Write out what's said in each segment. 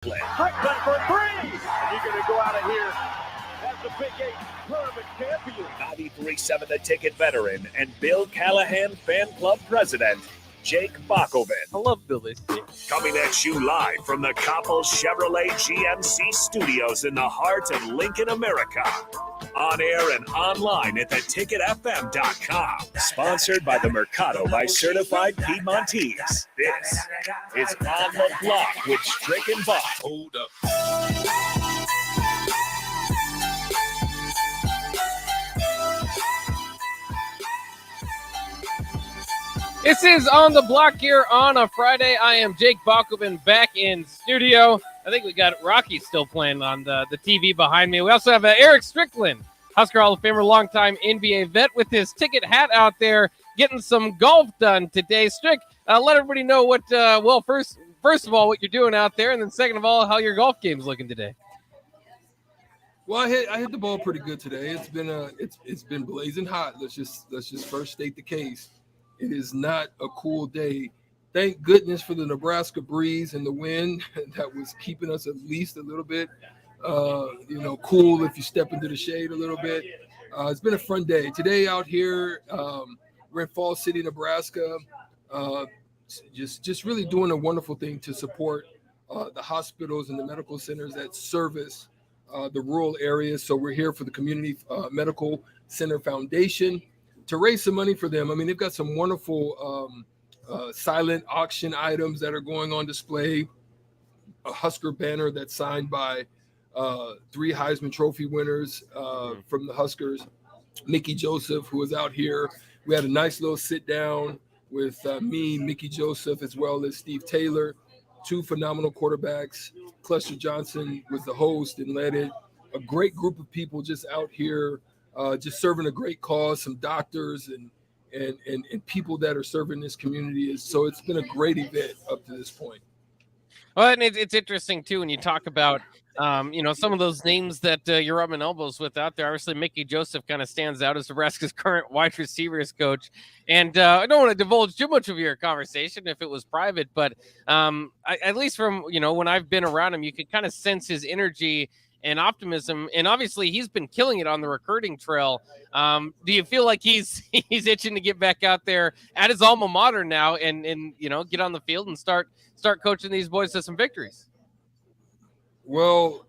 Strickland for three. You're going to go out of here as the Big 8 tournament champion. 93.7 The Ticket veteran and Bill Callahan fan club president, Jake Bakoven. I love Billy. Coming at you live from the Coppell Chevrolet GMC studios in the heart of Lincoln, America. On air and online at theticketfm.com. Sponsored by the Mercado by Certified Piedmontese. This is On the Block with Strick and Bob. Hold up. This is On the Block here on a Friday. I am Jake Bakoven back in studio. I think we got Rocky still playing on the TV behind me. We also have Erick Strickland, Husker Hall of Famer, longtime NBA vet, with his ticket hat out there, getting some golf done today. Strick, let everybody know what, first of all, what you're doing out there, and then second of all, how your golf game's looking today. Well, I hit the ball pretty good today. It's been blazing hot. Let's just first state the case. It is not a cool day. Thank goodness for the Nebraska breeze and the wind that was keeping us at least a little bit, cool if you step into the shade a little bit. It's been a fun day. Today out here, we're in Falls City, Nebraska, just really doing a wonderful thing to support the hospitals and the medical centers that service the rural areas. So we're here for the Community Medical Center Foundation to raise some money for them. I mean, they've got some wonderful silent auction items that are going on display. A Husker banner that's signed by 3 Heisman Trophy winners from the Huskers. Mickey Joseph, who was out here. We had a nice little sit down with me, Mickey Joseph, as well as Steve Taylor, 2 phenomenal quarterbacks. Cluster Johnson was the host and led it. A great group of people just out here, just serving a great cause, some doctors and people that are serving this community. So it's been a great event up to this point. Well, and it's interesting, too, when you talk about, some of those names that you're rubbing elbows with out there. Obviously, Mickey Joseph kind of stands out as Nebraska's current wide receivers coach. And I don't want to divulge too much of your conversation if it was private, but at least from, when I've been around him, you can kind of sense his energy and optimism, and obviously he's been killing it on the recruiting trail. Do you feel like he's itching to get back out there at his alma mater now and get on the field and start coaching these boys to some victories? Well,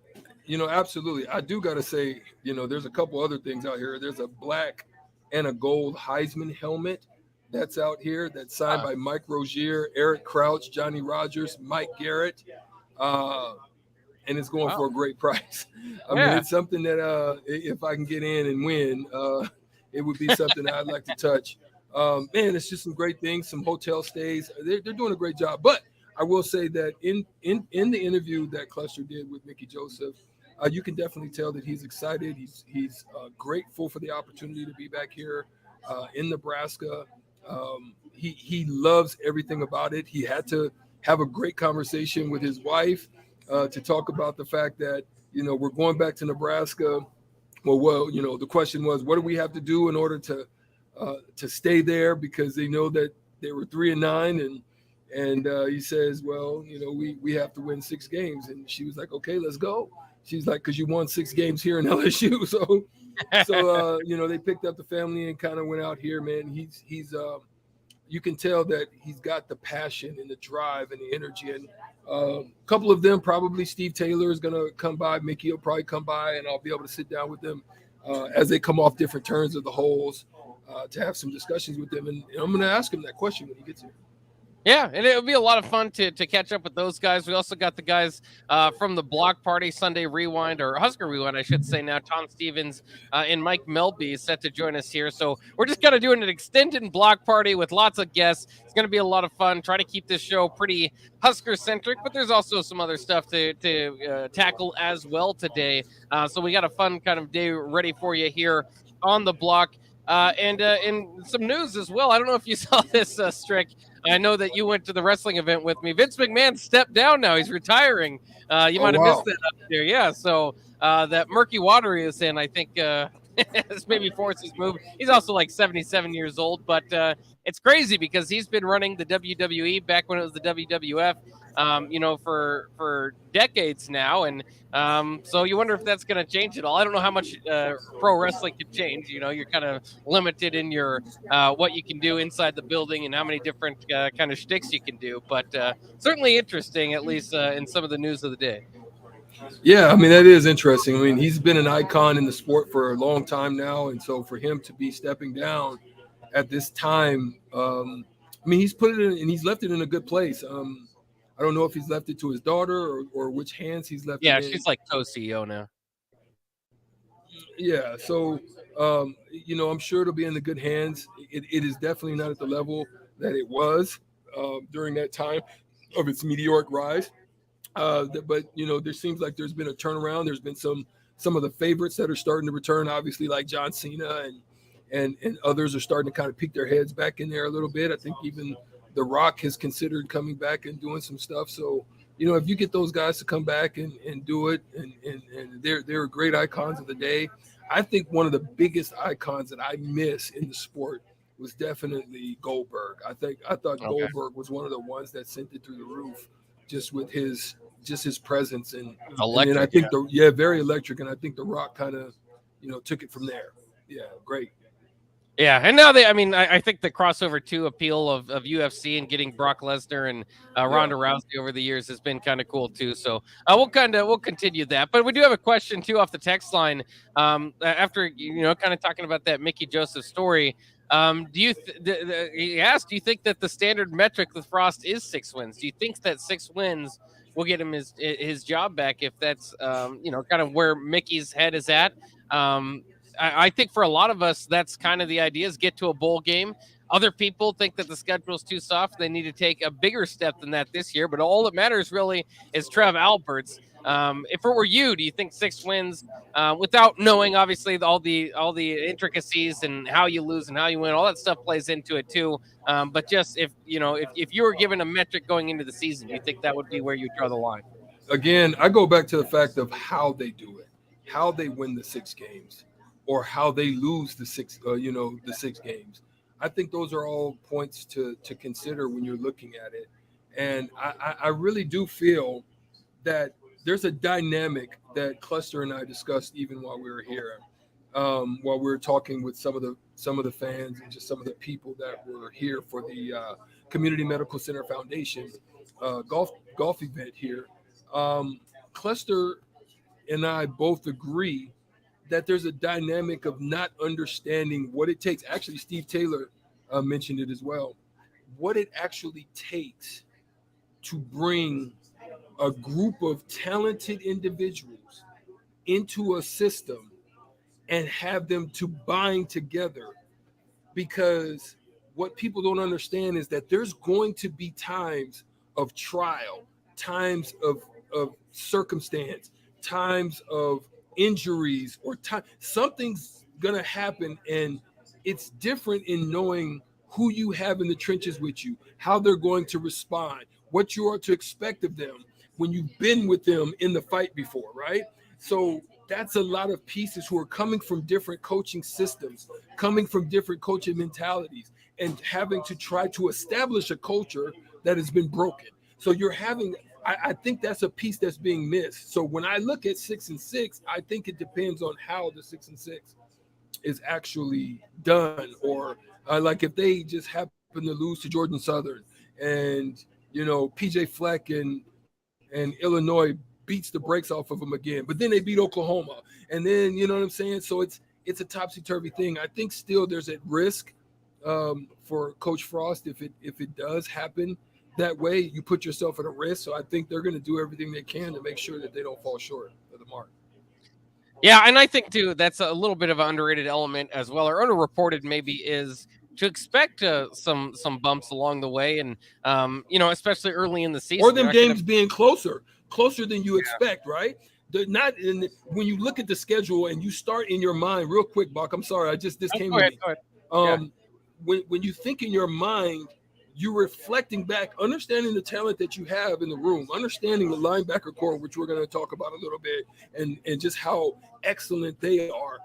absolutely. I do got to say, there's a couple other things out here. There's a black and a gold Heisman helmet that's out here that's signed by Mike Rozier, Eric Crouch, Johnny Rogers, Mike Garrett. And it's going for a great price. I mean, it's something that if I can get in and win, it would be something that I'd like to touch. Man, it's just some great things, some hotel stays. They're doing a great job. But I will say that in the interview that Cluster did with Mickey Joseph, you can definitely tell that he's excited. He's grateful for the opportunity to be back here in Nebraska. He loves everything about it. He had to have a great conversation with his wife to talk about the fact that, we're going back to Nebraska. Well, the question was, what do we have to do in order to stay there? Because they know that they were 3-9 and he says, well, we have to win 6 games. And she was like, okay, let's go. She's like, because you won 6 games here in LSU. So they picked up the family and kind of went out here, man. He's you can tell that he's got the passion and the drive and the energy. And a couple of them, probably Steve Taylor is going to come by. Mickey will probably come by, and I'll be able to sit down with them as they come off different turns of the holes to have some discussions with them. And I'm going to ask him that question when he gets here. Yeah, and it'll be a lot of fun to catch up with those guys. We also got the guys from the Block Party Sunday Rewind, or Husker Rewind, I should say now. Tom Stevens and Mike Melby is set to join us here. So we're just kind of doing an extended Block Party with lots of guests. It's going to be a lot of fun. Try to keep this show pretty Husker-centric, but there's also some other stuff to tackle as well today. So we got a fun kind of day ready for you here on the Block. And some news as well. I don't know if you saw this, Strick. I know that you went to the wrestling event with me. Vince McMahon stepped down now. He's retiring. You might have missed that up there. Yeah, so that murky water he is in, I think, has maybe forced his move. He's also like 77 years old, but it's crazy because he's been running the WWE back when it was the WWF. for decades now. And so you wonder if that's going to change at all. I don't know how much pro wrestling can change. You're kind of limited in your what you can do inside the building and how many different kind of shticks you can do. But certainly interesting, at least in some of the news of the day. Yeah, I mean, that is interesting. I mean, he's been an icon in the sport for a long time now. And so for him to be stepping down at this time, I mean, he's put it in and he's left it in a good place. I don't know if he's left it to his daughter or which hands he's left it in. Yeah, she's like co-CEO now. Yeah, so, I'm sure it'll be in the good hands. It is definitely not at the level that it was during that time of its meteoric rise. But there seems like there's been a turnaround. There's been some of the favorites that are starting to return, obviously, like John Cena and others are starting to kind of peek their heads back in there a little bit. I think even The Rock has considered coming back and doing some stuff. So, if you get those guys to come back and do it, and they're great icons of the day. I think one of the biggest icons that I miss in the sport was definitely Goldberg. I thought Goldberg was one of the ones that sent it through the roof, just with his presence and electric, and I think very electric. And I think The Rock kind of took it from there. Yeah, great. Yeah, and now I think the crossover too appeal of UFC and getting Brock Lesnar and Ronda Rousey over the years has been kind of cool too. So we'll continue that. But we do have a question too off the text line. After kind of talking about that Mickey Joseph story, he asked, do you think that the standard metric with Frost is 6 wins? Do you think that 6 wins will get him his job back if that's kind of where Mickey's head is at? I think for a lot of us, that's kind of the idea, is get to a bowl game. Other people think that the schedule is too soft. They need to take a bigger step than that this year. But all that matters really is Trev Alberts. If it were you, do you think 6 wins, without knowing obviously all the intricacies and how you lose and how you win, all that stuff plays into it too. But just if you were given a metric going into the season, do you think that would be where you draw the line? Again, I go back to the fact of how they do it, how they win the 6 games. Or how they lose the 6 games. I think those are all points to consider when you're looking at it. And I really do feel that there's a dynamic that Cluster and I discussed even while we were here, while we were talking with some of the fans and just some of the people that were here for the Community Medical Center Foundation golf event here. Cluster and I both agree that there's a dynamic of not understanding what it takes. Actually, Steve Taylor mentioned it as well. What it actually takes to bring a group of talented individuals into a system and have them to bind together. Because what people don't understand is that there's going to be times of trial, times of circumstance, times of injuries or time. Something's gonna happen, and it's different in knowing who you have in the trenches with you, how they're going to respond, what you are to expect of them when you've been with them in the fight before, right? So that's a lot of pieces who are coming from different coaching systems, coming from different coaching mentalities, and having to try to establish a culture that has been broken. So you're having, I think that's a piece that's being missed. So when I look at 6 and 6, I think it depends on how the 6 and 6 is actually done. Or like if they just happen to lose to Georgia Southern and, PJ Fleck and Illinois beats the brakes off of them again, but then they beat Oklahoma. And then, you know what I'm saying? So it's a topsy-turvy thing. I think still there's a risk for Coach Frost if it does happen that way. You put yourself at a risk. So I think they're going to do everything they can to make sure that they don't fall short of the mark. Yeah, and I think too that's a little bit of an underrated element as well, or underreported maybe, is to expect some bumps along the way, and especially early in the season, or them games being closer than you expect, right? When you look at the schedule and you start in your mind real quick, Bach. I'm sorry, this came to me. When you think in your mind, you're reflecting back, understanding the talent that you have in the room, understanding the linebacker core, which we're going to talk about a little bit, and just how excellent they are,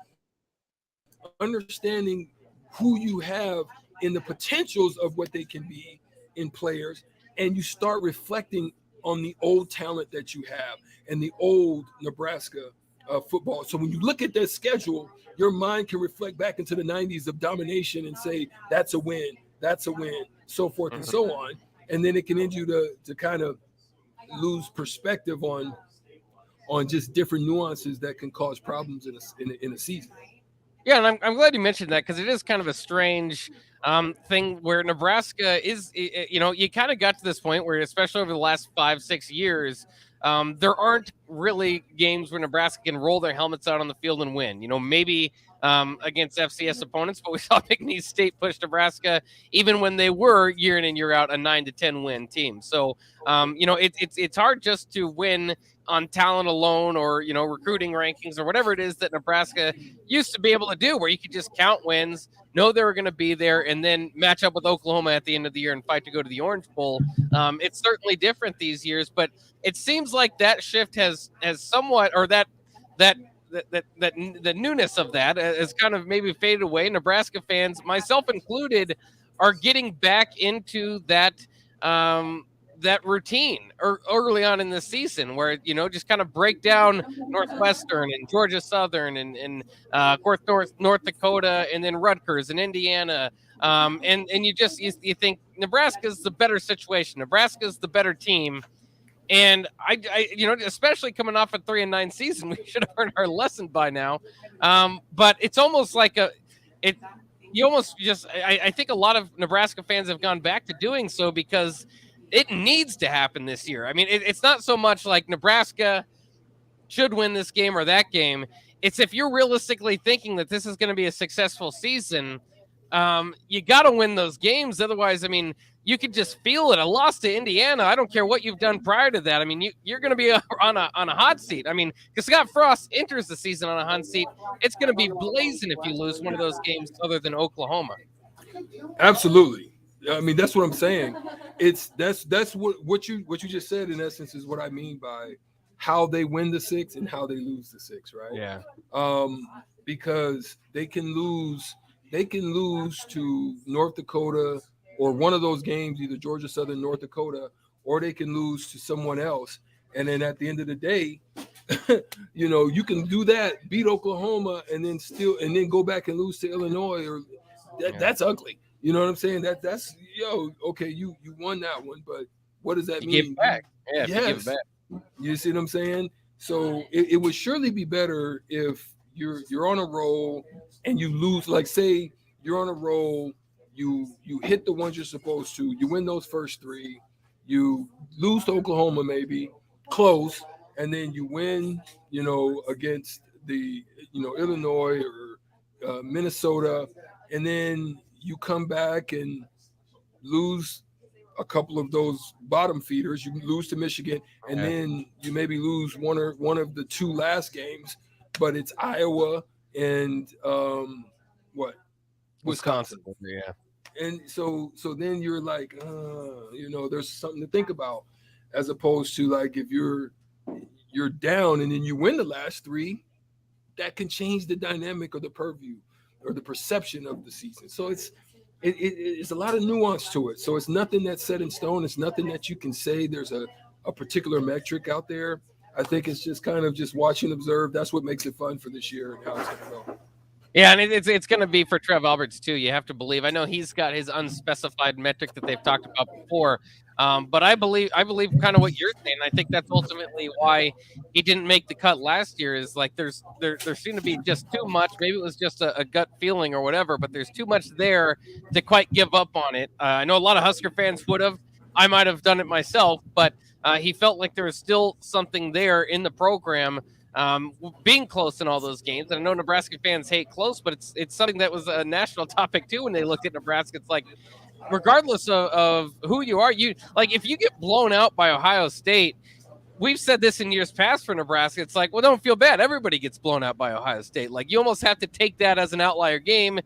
understanding who you have in the potentials of what they can be in players, and you start reflecting on the old talent that you have and the old Nebraska football. So when you look at their schedule, your mind can reflect back into the 90s of domination and say, that's a win, so forth and so on. And then it can end you to kind of lose perspective on just different nuances that can cause problems in a season. Yeah, and I'm glad you mentioned that, because it is kind of a strange thing where Nebraska is, you kind of got to this point where, especially over the last 5-6 years, there aren't really games where Nebraska can roll their helmets out on the field and win. Maybe against FCS opponents, but we saw McNeese State push Nebraska even when they were year in and year out a 9-10 win team. So, it's hard just to win on talent alone or, recruiting rankings or whatever it is that Nebraska used to be able to do, where you could just count wins, know they were going to be there, and then match up with Oklahoma at the end of the year and fight to go to the Orange Bowl. It's certainly different these years, but it seems like that shift has somewhat, or that the newness of that has kind of maybe faded away. Nebraska fans, myself included, are getting back into that routine early on in the season, where just kind of break down Northwestern and Georgia Southern and of course North Dakota, and then Rutgers and Indiana, and you think Nebraska's the better situation, Nebraska's the better team. And I especially coming off a 3-9 season, we should have learned our lesson by now. But it's almost like I think a lot of Nebraska fans have gone back to doing so because it needs to happen this year. I mean, it's not so much like Nebraska should win this game or that game. It's if you're realistically thinking that this is going to be a successful season, you got to win those games. Otherwise, I mean, you could just feel it. A loss to Indiana, I don't care what you've done prior to that. I mean, you're going to be on a hot seat. I mean, because Scott Frost enters the season on a hot seat. It's going to be blazing if you lose one of those games other than Oklahoma. Absolutely. I mean, that's what I'm saying. That's what you just said, in essence, is what I mean by how they win the 6 and how they lose the 6, right? Yeah. Because they can lose to North Dakota, or one of those games, either Georgia Southern, North Dakota, or they can lose to someone else. And then at the end of the day, you can do that, beat Oklahoma, and then go back and lose to Illinois, or that's ugly. You know what I'm saying? That's okay, you won that one, but what does that mean? Give it back. Yeah, yes. give it back. You see what I'm saying? So it would surely be better if you're on a roll and you lose. Like, say you're on a roll, you hit the ones you're supposed to, you win those first 3, you lose to Oklahoma, maybe close, and then you win, against the Illinois or Minnesota, and then you come back and lose a couple of those bottom feeders. You lose to Michigan, and then you maybe lose one of the 2 last games, but it's Iowa and Wisconsin. Yeah. And so then you're like, there's something to think about, as opposed to like if you're down and then you win the last 3, that can change the dynamic of the purview or the perception of the season. So it's a lot of nuance to it. So it's nothing that's set in stone. It's nothing that you can say there's a particular metric out there. I think it's just kind of just watch and observe. That's what makes it fun for this year and how it's going to go. Yeah, and it's going to be for Trev Alberts too. You have to believe. I know he's got his unspecified metric that they've talked about before, but I believe kind of what you're saying. I think that's ultimately why he didn't make the cut last year. Is like there seemed to be just too much. Maybe it was just a gut feeling or whatever, but there's too much there to quite give up on it. I know a lot of Husker fans would have. I might have done it myself, but he felt like there was still something there in the program. Being close in all those games. And I know Nebraska fans hate close, but it's something that was a national topic too when they looked at Nebraska. It's like, regardless of who you are, if you get blown out by Ohio State, we've said this in years past for Nebraska. It's like, well, don't feel bad. Everybody gets blown out by Ohio State. Like, you almost have to take that as an outlier game.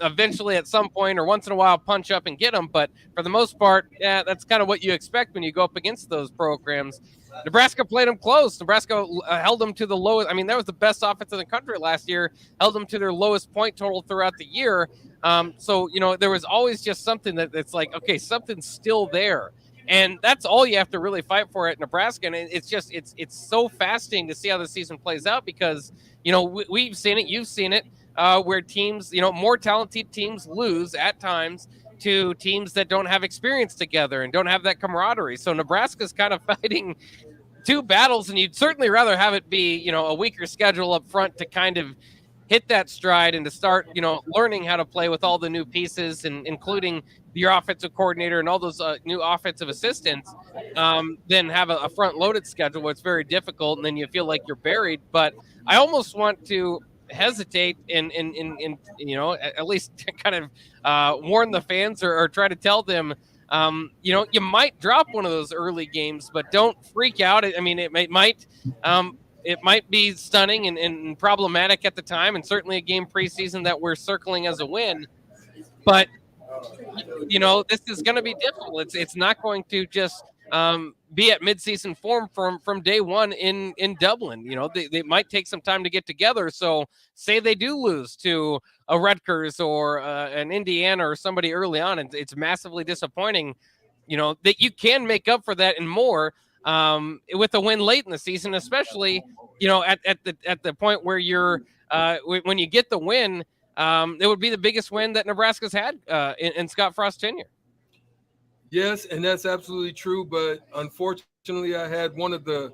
Eventually, at some point or once in a while, punch up and get them. But for the most part, that's kind of what you expect when you go up against those programs. Nebraska played them close. Nebraska held them to the lowest. I mean, that was the best offense in the country last year. Held them to their lowest point total throughout the year. So there was always just something that's like, okay, something's still there. And that's all you have to really fight for at Nebraska. And it's so fascinating to see how the season plays out because, we've seen it, you've seen it, where teams, more talented teams lose at times to teams that don't have experience together and don't have that camaraderie. So Nebraska's kind of fighting two battles, and you'd certainly rather have it be, a weaker schedule up front to kind of hit that stride and to start, learning how to play with all the new pieces and including your offensive coordinator and all those new offensive assistants, then have a front-loaded schedule where it's very difficult and then you feel like you're buried. But I almost want to hesitate and at least kind of warn the fans or try to tell them, you might drop one of those early games, but don't freak out. I mean, it might be stunning and problematic at the time, and certainly a game preseason that we're circling as a win. But this is going to be difficult. It's not going to just be at midseason form from day one in Dublin. They might take some time to get together. So say they do lose to a Rutgers or an Indiana or somebody early on, and it's massively disappointing. That you can make up for that and more with a win late in the season, especially at the point where you're when you get the win. It would be the biggest win that Nebraska's had in Scott Frost's tenure. Yes, and that's absolutely true. But unfortunately, I had one of the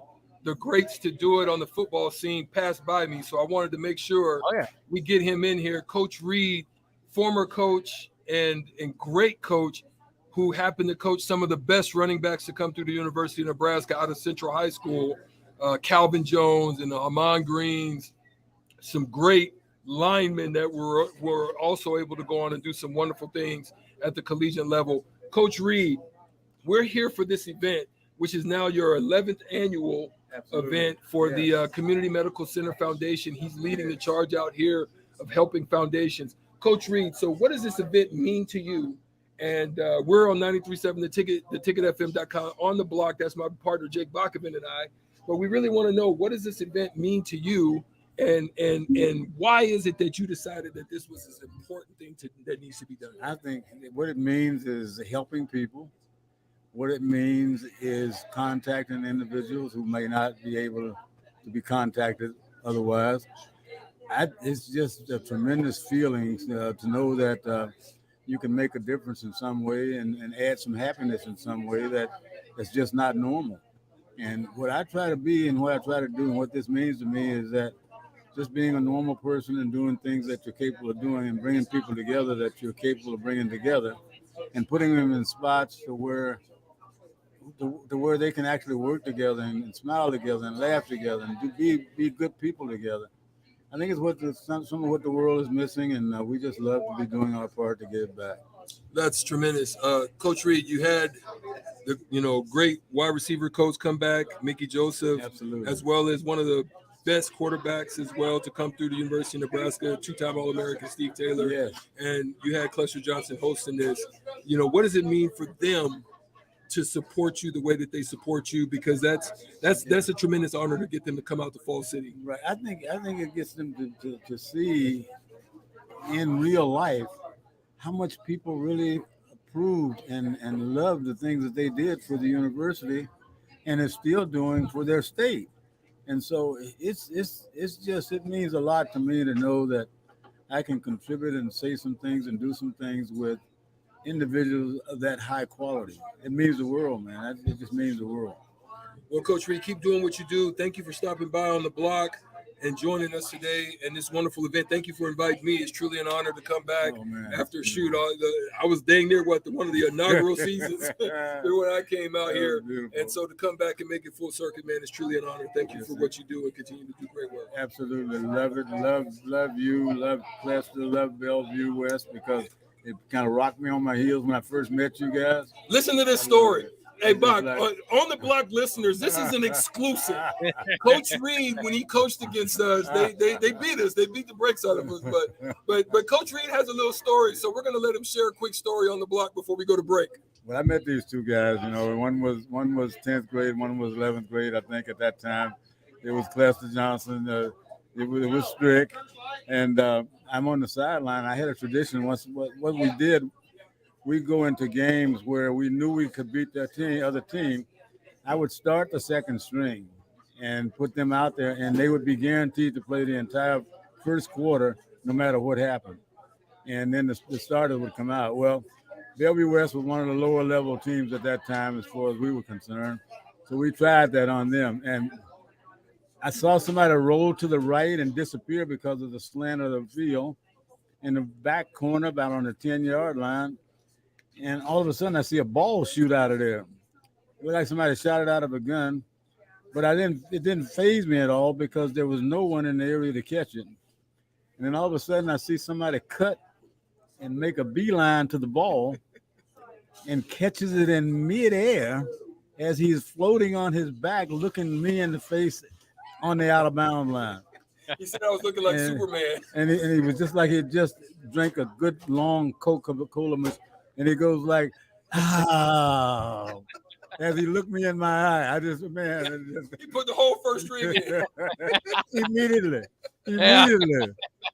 greats to do it on the football scene pass by me. So I wanted to make sure we get him in here. Coach Reed, former coach and great coach, who happened to coach some of the best running backs to come through the University of Nebraska out of Central High School, Calvin Jones and Amon Greens, some great linemen that were also able to go on and do some wonderful things at the collegiate level. Coach Reed, we're here for this event, which is now your 11th annual event for the Community Medical Center Foundation. He's leading the charge out here of helping foundations. Coach Reed, so what does this event mean to you? And we're on 93.7 The Ticket, theticketfm.com on the block. That's my partner, Jake Bachman, and I. But we really want to know, what does this event mean to you? And why is it that you decided that this was an important thing that needs to be done? I think what it means is helping people. What it means is contacting individuals who may not be able to be contacted otherwise. It's just a tremendous feeling to know that you can make a difference in some way and add some happiness in some way that's just not normal. And what I try to be and what I try to do and what this means to me is that just being a normal person and doing things that you're capable of doing and bringing people together that you're capable of bringing together and putting them in spots to where they can actually work together and smile together and laugh together and be good people together. I think it's some of what the world is missing, and we just love to be doing our part to get it back. That's tremendous. Coach Reed, you had the great wide receiver coach come back, Mickey Joseph, Absolutely, as well as one of the best quarterbacks as well to come through the University of Nebraska, two-time All-American Steve Taylor. Yes. And you had Cluster Johnson hosting this. What does it mean for them to support you the way that they support you? Because that's a tremendous honor to get them to come out to Fall City. Right. I think it gets them to see in real life how much people really approved and loved the things that they did for the university and is still doing for their state. And so it means a lot to me to know that I can contribute and say some things and do some things with individuals of that high quality. It means the world, man. It just means the world. Well, Coach Reed, keep doing what you do. Thank you for stopping by on the block and joining us today in this wonderful event. Thank you for inviting me. It's truly an honor to come back after a shoot. I was dang near one of the inaugural seasons when I came out here. Beautiful. And so to come back and make it full circuit, man, it's truly an honor. Thank you for what you do and continue to do great work. Absolutely. Love it. Love you. Love Cluster. Love Bellevue West, because it kind of rocked me on my heels when I first met you guys. Listen to this story. Hey, Bach, on the block listeners, this is an exclusive. Coach Reed, when he coached against us, they beat us. They beat the brakes out of us. But Coach Reed has a little story, so we're going to let him share a quick story on the block before we go to break. Well, I met these two guys. One was 10th grade, one was 11th grade. I think at that time it was Cluster Johnson. It was Strick, and I'm on the sideline. I had a tradition once. What we did we go into games where we knew we could beat that other team, I would start the second string and put them out there, and they would be guaranteed to play the entire first quarter no matter what happened. And then the starters would come out. Well, Bellevue West was one of the lower level teams at that time as far as we were concerned. So we tried that on them. And I saw somebody roll to the right and disappear because of the slant of the field in the back corner about on the 10-yard line. And all of a sudden I see a ball shoot out of there. It looked like somebody shot it out of a gun. But it didn't faze me at all because there was no one in the area to catch it. And then all of a sudden I see somebody cut and make a beeline to the ball and catches it in midair as he's floating on his back, looking me in the face on the out of bounds line. He said I was looking like Superman. And he was just like he just drank a good long Coca-Cola, and he goes like, as he looked me in my eye. He put the whole first string in. Immediately.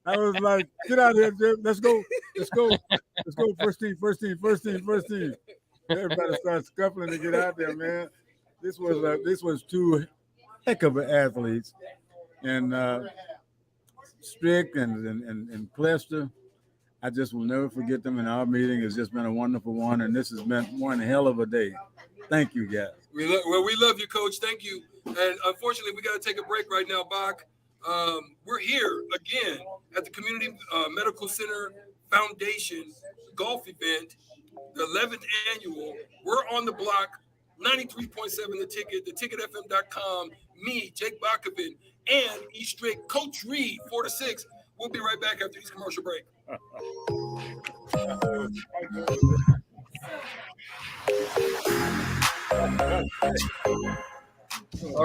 I was like, get out of here, Jeff. Let's go. First team. Everybody started scuffling to get out there, man. This was two heck of athletes. And Strick and Clester, I just will never forget them. And our meeting has just been a wonderful one. And this has been one hell of a day. Thank you, guys. We love you, Coach. Thank you. And unfortunately, we got to take a break right now, Bach. We're here again at the Community Medical Center Foundation golf event, the 11th annual. We're on the block, 93.7 The Ticket, theticketfm.com, me, Jake Bakovin, and E. Strick, Coach Reed, 4 to 6. We'll be right back after this commercial break.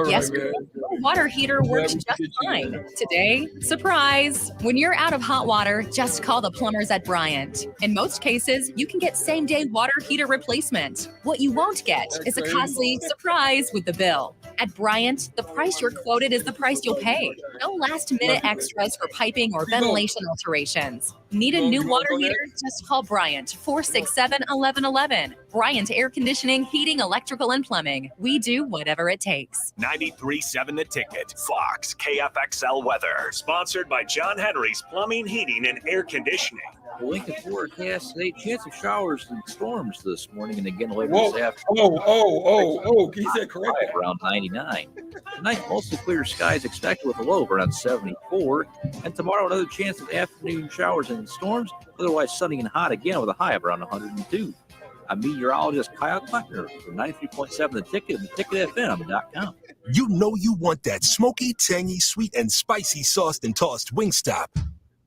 Yesterday, the water heater worked just fine. Today, surprise! When you're out of hot water, just call the plumbers at Bryant. In most cases, you can get same-day water heater replacement. What you won't get is a costly surprise with the bill. At Bryant, the price you're quoted is the price you'll pay. No last-minute extras for piping or ventilation alterations. Need a new water heater? Just call Bryant, 467-1111. Bryant Air Conditioning, Heating, Electrical, and Plumbing. We do whatever it takes. 93.7 The Ticket. Fox KFXL weather. Sponsored by John Henry's Plumbing, Heating, and Air Conditioning. The Lincoln forecast today, chance of showers and storms this morning and again later this afternoon. He said correct. Around 99. Tonight, mostly clear skies expected with a low of around 74. And tomorrow, another chance of afternoon showers and storms. Otherwise, sunny and hot again with a high of around 102. I'm meteorologist Kyle Kleckner from 93.7 The Ticket and theticketfm.com. You know you want that smoky, tangy, sweet, and spicy sauced and tossed Wingstop.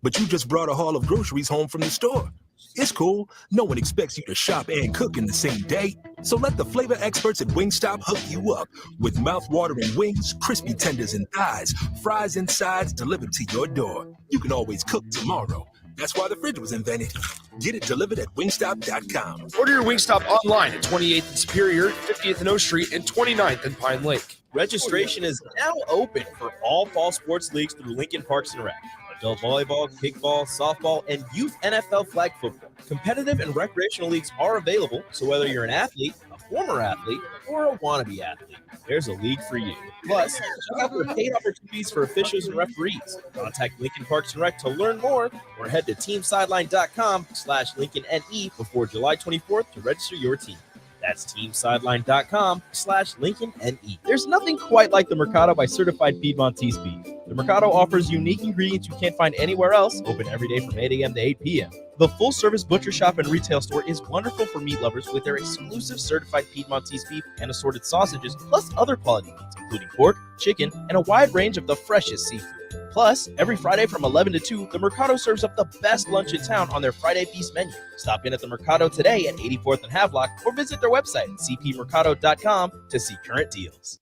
But you just brought a haul of groceries home from the store. It's cool. No one expects you to shop and cook in the same day. So let the flavor experts at Wingstop hook you up with mouth-watering wings, crispy tenders and thighs, fries and sides delivered to your door. You can always cook tomorrow. That's why the fridge was invented. Get it delivered at wingstop.com. Order your Wingstop online at 28th and Superior, 50th and O Street, and 29th and Pine Lake. Registration is now open for all fall sports leagues through Lincoln Parks and Rec. Adult volleyball, kickball, softball, and youth NFL flag football. Competitive and recreational leagues are available, so whether you're an athlete, a former athlete, or a wannabe athlete, there's a league for you. Plus, check out the paid opportunities for officials and referees. Contact Lincoln Parks and Rec to learn more, or head to teamsideline.com/LincolnNE before July 24th to register your team. That's teamsideline.com/LincolnNE. There's nothing quite like the Mercado by Certified Piedmontese Beef. The Mercado offers unique ingredients you can't find anywhere else, open every day from 8 a.m. to 8 p.m. The full-service butcher shop and retail store is wonderful for meat lovers with their exclusive certified Piedmontese beef and assorted sausages, plus other quality meats, including pork, chicken, and a wide range of the freshest seafood. Plus, every Friday from 11 to 2, the Mercado serves up the best lunch in town on their Friday Feast menu. Stop in at the Mercado today at 84th and Havelock or visit their website at cpmercado.com to see current deals.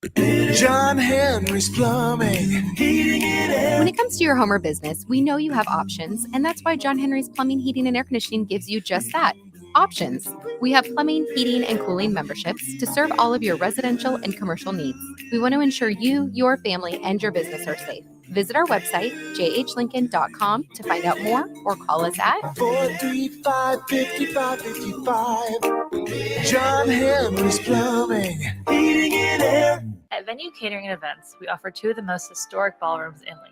John Henry's Plumbing, Heating, and Air. When it comes to your home or business, we know you have options, and that's why John Henry's Plumbing, Heating, and Air Conditioning gives you just that. Options. We have plumbing, heating, and cooling memberships to serve all of your residential and commercial needs. We want to ensure you, your family, and your business are safe. Visit our website, jhlincoln.com, to find out more or call us at 435-5555. John Henry's Plumbing, Heating and Air. At Venue Catering and Events, we offer two of the most historic ballrooms in Lincoln.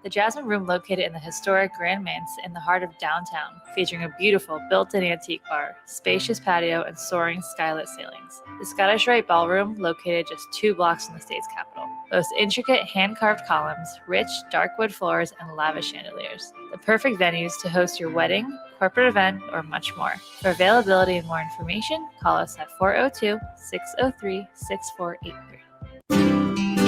The Jasmine Room, located in the historic Grand Manse in the heart of downtown, featuring a beautiful built-in antique bar, spacious patio, and soaring skylit ceilings. The Scottish Rite Ballroom, located just 2 blocks from the state's capital, boasts intricate hand-carved columns, rich dark wood floors, and lavish chandeliers. The perfect venues to host your wedding, corporate event, or much more. For availability and more information, call us at 402-603-6483.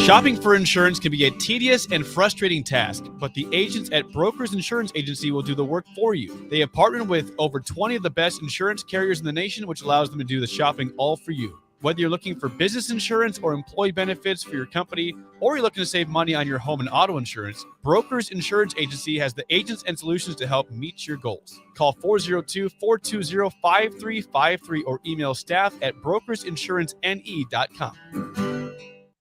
Shopping for insurance can be a tedious and frustrating task, but the agents at Brokers Insurance Agency will do the work for you. They have partnered with over 20 of the best insurance carriers in the nation, which allows them to do the shopping all for you. Whether you're looking for business insurance or employee benefits for your company, or you're looking to save money on your home and auto insurance, Brokers Insurance Agency has the agents and solutions to help meet your goals. Call 402-420-5353 or email staff at brokersinsurancenE.com.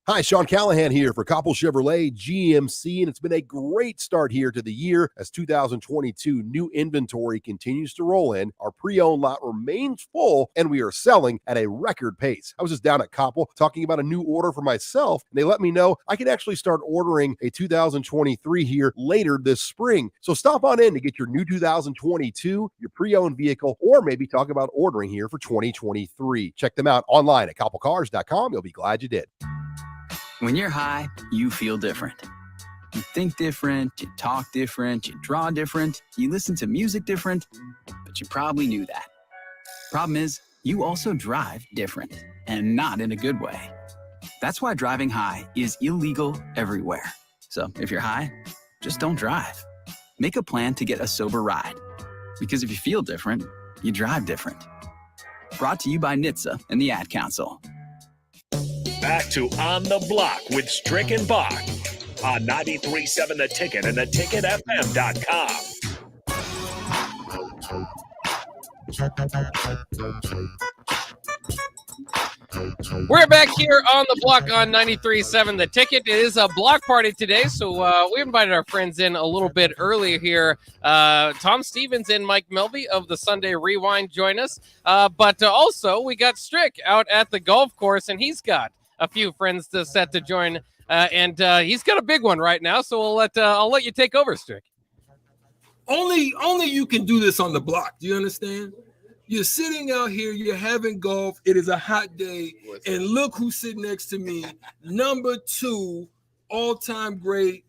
Hi, Sean Callahan here for Coppell Chevrolet Gmc, and it's been a great start here to the year as 2022 new inventory continues to roll in. Our pre-owned lot remains full, and we are selling at a record pace. I was just down at Coppell talking about a new order for myself, and they let me know I can actually start ordering a 2023 here later this spring. So stop on in to get your new 2022, your pre-owned vehicle, or maybe talk about ordering here for 2023. Check them out online at coppellcars.com. You'll be glad you did. When you're high, you feel different. You think different, you talk different, you draw different, you listen to music different, but you probably knew that. Problem is, you also drive different, and not in a good way. That's why driving high is illegal everywhere. So if you're high, just don't drive. Make a plan to get a sober ride. Because if you feel different, you drive different. Brought to you by NHTSA and the Ad Council. Back to On the Block with Strick and Bach on 93.7 The Ticket and theticketfm.com. We're back here on the block on 93.7 The Ticket. It is a block party today, so we invited our friends in a little bit earlier here. Tom Stevens and Mike Melby of the Sunday Rewind join us, but also we got Strick out at the golf course, and he's got a few friends set to join, and he's got a big one right now. So I'll let you take over, Strick. Only you can do this on the block. Do you understand? You're sitting out here, you're having golf. It is a hot day, and look who's sitting next to me. Number 2, all-time great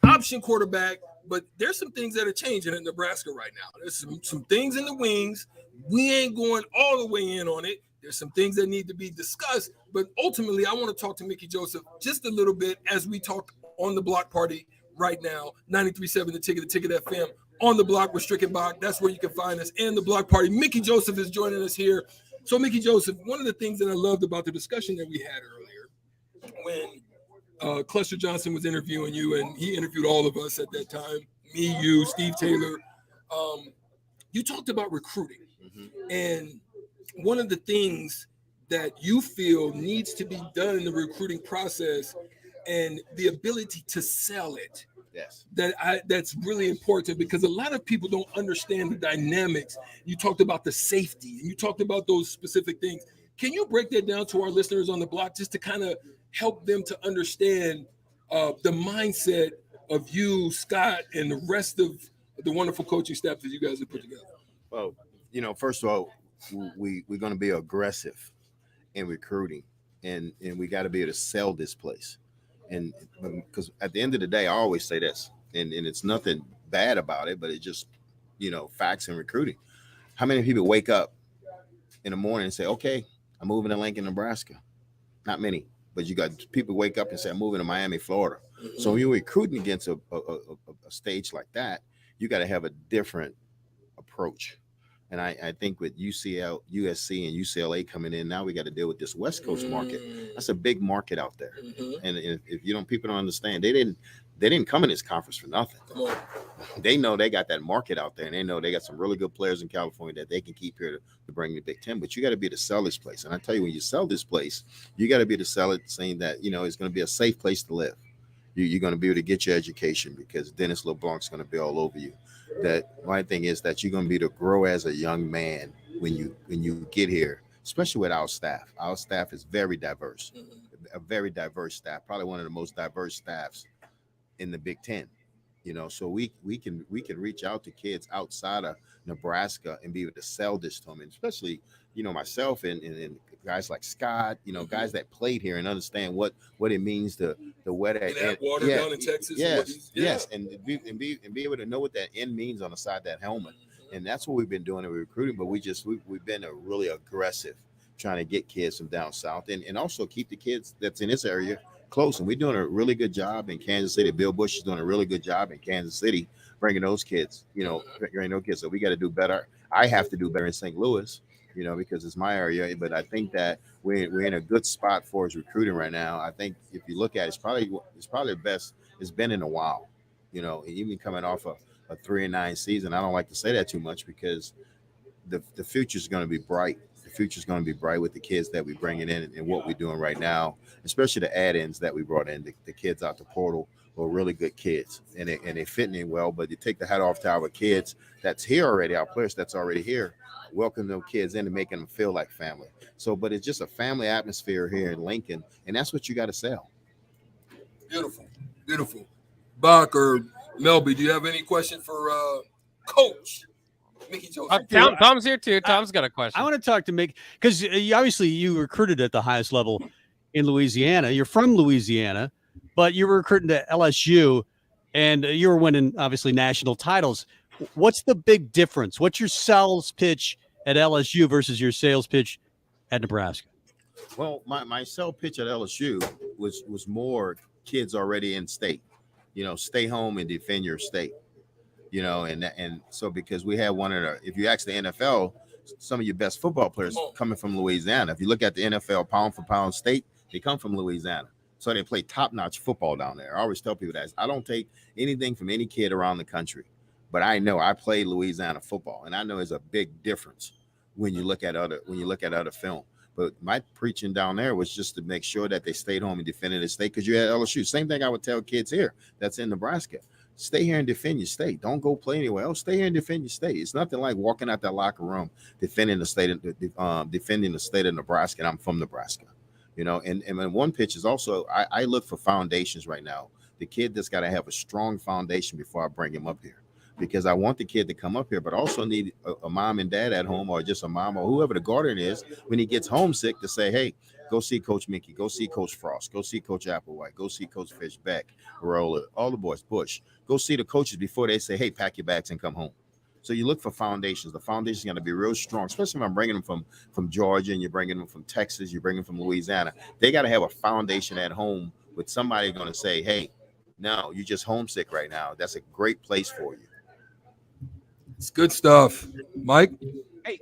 option quarterback. But there's some things that are changing in Nebraska right now. There's some things in the wings. We ain't going all the way in on it. There's some things that need to be discussed, but ultimately I want to talk to Mickey Joseph just a little bit as we talk on the block party right now. 93.7 The Ticket FM, on the block with Strick and Bach. That's where you can find us, and the block party. Mickey Joseph is joining us here. So Mickey Joseph, one of the things that I loved about the discussion that we had earlier when Cluster Johnson was interviewing you, and he interviewed all of us at that time, me, you, Steve Taylor, you talked about recruiting. And one of the things that you feel needs to be done in the recruiting process and the ability to sell it. Yes. That's really important, because a lot of people don't understand the dynamics. You talked about the safety, and you talked about those specific things. Can you break that down to our listeners on the block just to kind of help them to understand the mindset of you, Scott, and the rest of the wonderful coaching staff that you guys have put together? Well, first of all, we're going to be aggressive in recruiting, and we got to be able to sell this place. And because at the end of the day, I always say this, and it's nothing bad about it, but it just, facts in recruiting. How many people wake up in the morning and say, okay, I'm moving to Lincoln, Nebraska? Not many, but you got people wake up and say, I'm moving to Miami, Florida. Mm-hmm. So when you're recruiting against a stage like that, you got to have a different approach. And I think with UCL, USC, and UCLA coming in, now we got to deal with this West Coast market. That's a big market out there. Mm-hmm. And if people don't understand, they didn't come in this conference for nothing. They know they got that market out there, and they know they got some really good players in California that they can keep here to bring the Big Ten. But you got to be able to sell this place. And I tell you, when you sell this place, you got to be able to sell it saying that, it's going to be a safe place to live. you're going to be able to get your education, because Dennis LeBlanc's going to be all over you. That my thing is that you're going to be able to grow as a young man when you get here, especially with our staff. Our staff is very diverse, a very diverse staff, probably one of the most diverse staffs in the Big Ten. So we can reach out to kids outside of Nebraska and be able to sell this to them, and especially myself and guys like Scott, guys that played here and understand what it means to wear that water down in Texas. Yes, and be able to know what that N means on the side of that helmet, and that's what we've been doing in recruiting. But we've been really aggressive trying to get kids from down south and also keep the kids that's in this area close. And we're doing a really good job in Kansas City. Bill Bush is doing a really good job in Kansas City, bringing those kids, bringing those kids. So we got to do better. I have to do better in St. Louis, because it's my area. But I think that we're in a good spot for us recruiting right now. I think if you look at it, it's probably the best it's been in a while. Even coming off a 3-9 season, I don't like to say that too much, because the future is going to be bright. The future is going to be bright with the kids that we're bringing in and what we're doing right now, especially the add-ins that we brought in. The kids out the portal are really good kids, and they're fitting in well. But you take the hat off to our kids that's here already, our players that's already here, welcome those kids in and making them feel like family. But it's just a family atmosphere here in Lincoln, and that's what you got to sell. Beautiful. Bach or Melby, do you have any question for Coach Mickey Joseph? Tom's here too. Tom's got a question. I want to talk to Mickey, because obviously you recruited at the highest level in Louisiana. You're from Louisiana, but you were recruiting to LSU, and you were winning, obviously, national titles. What's the big difference? What's your sales pitch at LSU versus your sales pitch at Nebraska? Well, my sell pitch at LSU was more kids already in state. Stay home and defend your state. And so because we had one of the, if you ask the NFL, some of your best football players coming from Louisiana. If you look at the NFL pound for pound state, they come from Louisiana. So they play top-notch football down there. I always tell people that. I don't take anything from any kid around the country, but I know I played Louisiana football, and I know there's a big difference when you look at other film. But my preaching down there was just to make sure that they stayed home and defended the state, because you had LSU. Same thing I would tell kids here that's in Nebraska. Stay here and defend your state. Don't go play anywhere else. Stay here and defend your state. It's nothing like walking out that locker room defending the state of Nebraska. And I'm from Nebraska, And one pitch is also I look for foundations right now. The kid that's got to have a strong foundation before I bring him up here, because I want the kid to come up here, but also need a mom and dad at home, or just a mom or whoever the guardian is when he gets homesick, to say, hey, go see Coach Mickey, go see Coach Frost, go see Coach Applewhite, go see Coach Fishback, Roller, all the boys, Bush. Go see the coaches before they say, hey, pack your bags and come home. So you look for foundations. The foundation is going to be real strong, especially if I'm bringing them from Georgia and you're bringing them from Texas, you're bringing them from Louisiana. They got to have a foundation at home with somebody going to say, hey, no, you're just homesick right now. That's a great place for you. It's good stuff. Mike? Hey.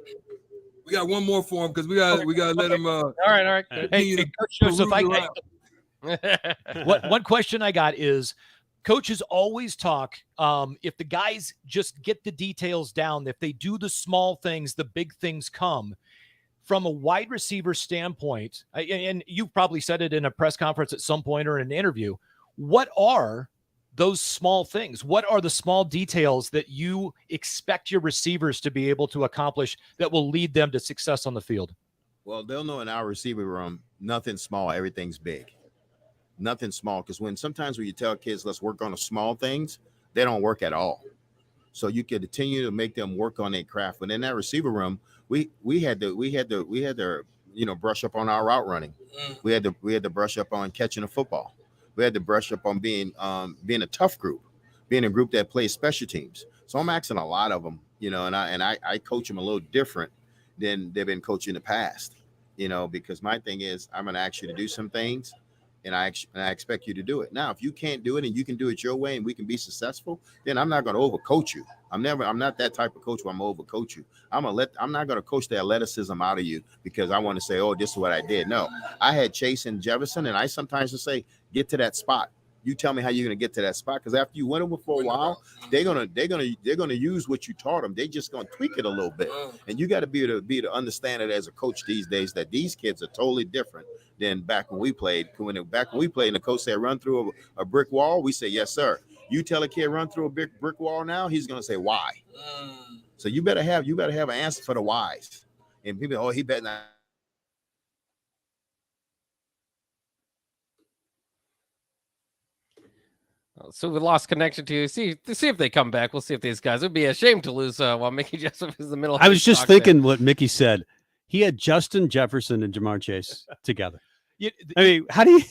We got one more for him, because we got to let him. All right. Hey, Coach Joseph, one question I got is, coaches always talk, if the guys just get the details down, if they do the small things, the big things come. From a wide receiver standpoint, and you've probably said it in a press conference at some point or in an interview, what are those small things? What are the small details that you expect your receivers to be able to accomplish that will lead them to success on the field? Well, they'll know in our receiver room, nothing small, everything's big. Nothing small, because sometimes when you tell kids, let's work on the small things, they don't work at all. So you can continue to make them work on their craft. But in that receiver room, we had to brush up on our route running. We had to brush up on catching the football. We had to brush up on being a tough group, being a group that plays special teams. So I'm asking a lot of them, and I coach them a little different than they've been coaching in the past, because my thing is I'm going to ask you to do some things, and I expect you to do it. Now, if you can't do it and you can do it your way and we can be successful, then I'm not going to overcoach you. I'm not that type of coach where I'm going to overcoach you. I'm not going to coach the athleticism out of you because I want to say, oh, this is what I did. No, I had Chase and Jefferson, and I sometimes just say, get to that spot. You tell me how you're gonna get to that spot. Because after you win them for a while, they're gonna use what you taught them. They just gonna tweak it a little bit. And you got to be able to understand it as a coach these days that these kids are totally different than back when we played. Back when we played, and the coach said run through a brick wall, we say yes, sir. You tell a kid run through a big brick wall now, he's gonna say why. So you better have an answer for the whys. And people, he better not. So we lost connection to you. See if they come back. We'll see if these guys. It would be a shame to lose while Mickey Jessup is in the middle. I was just thinking what Mickey said. He had Justin Jefferson and Jamar Chase together. I mean, how do you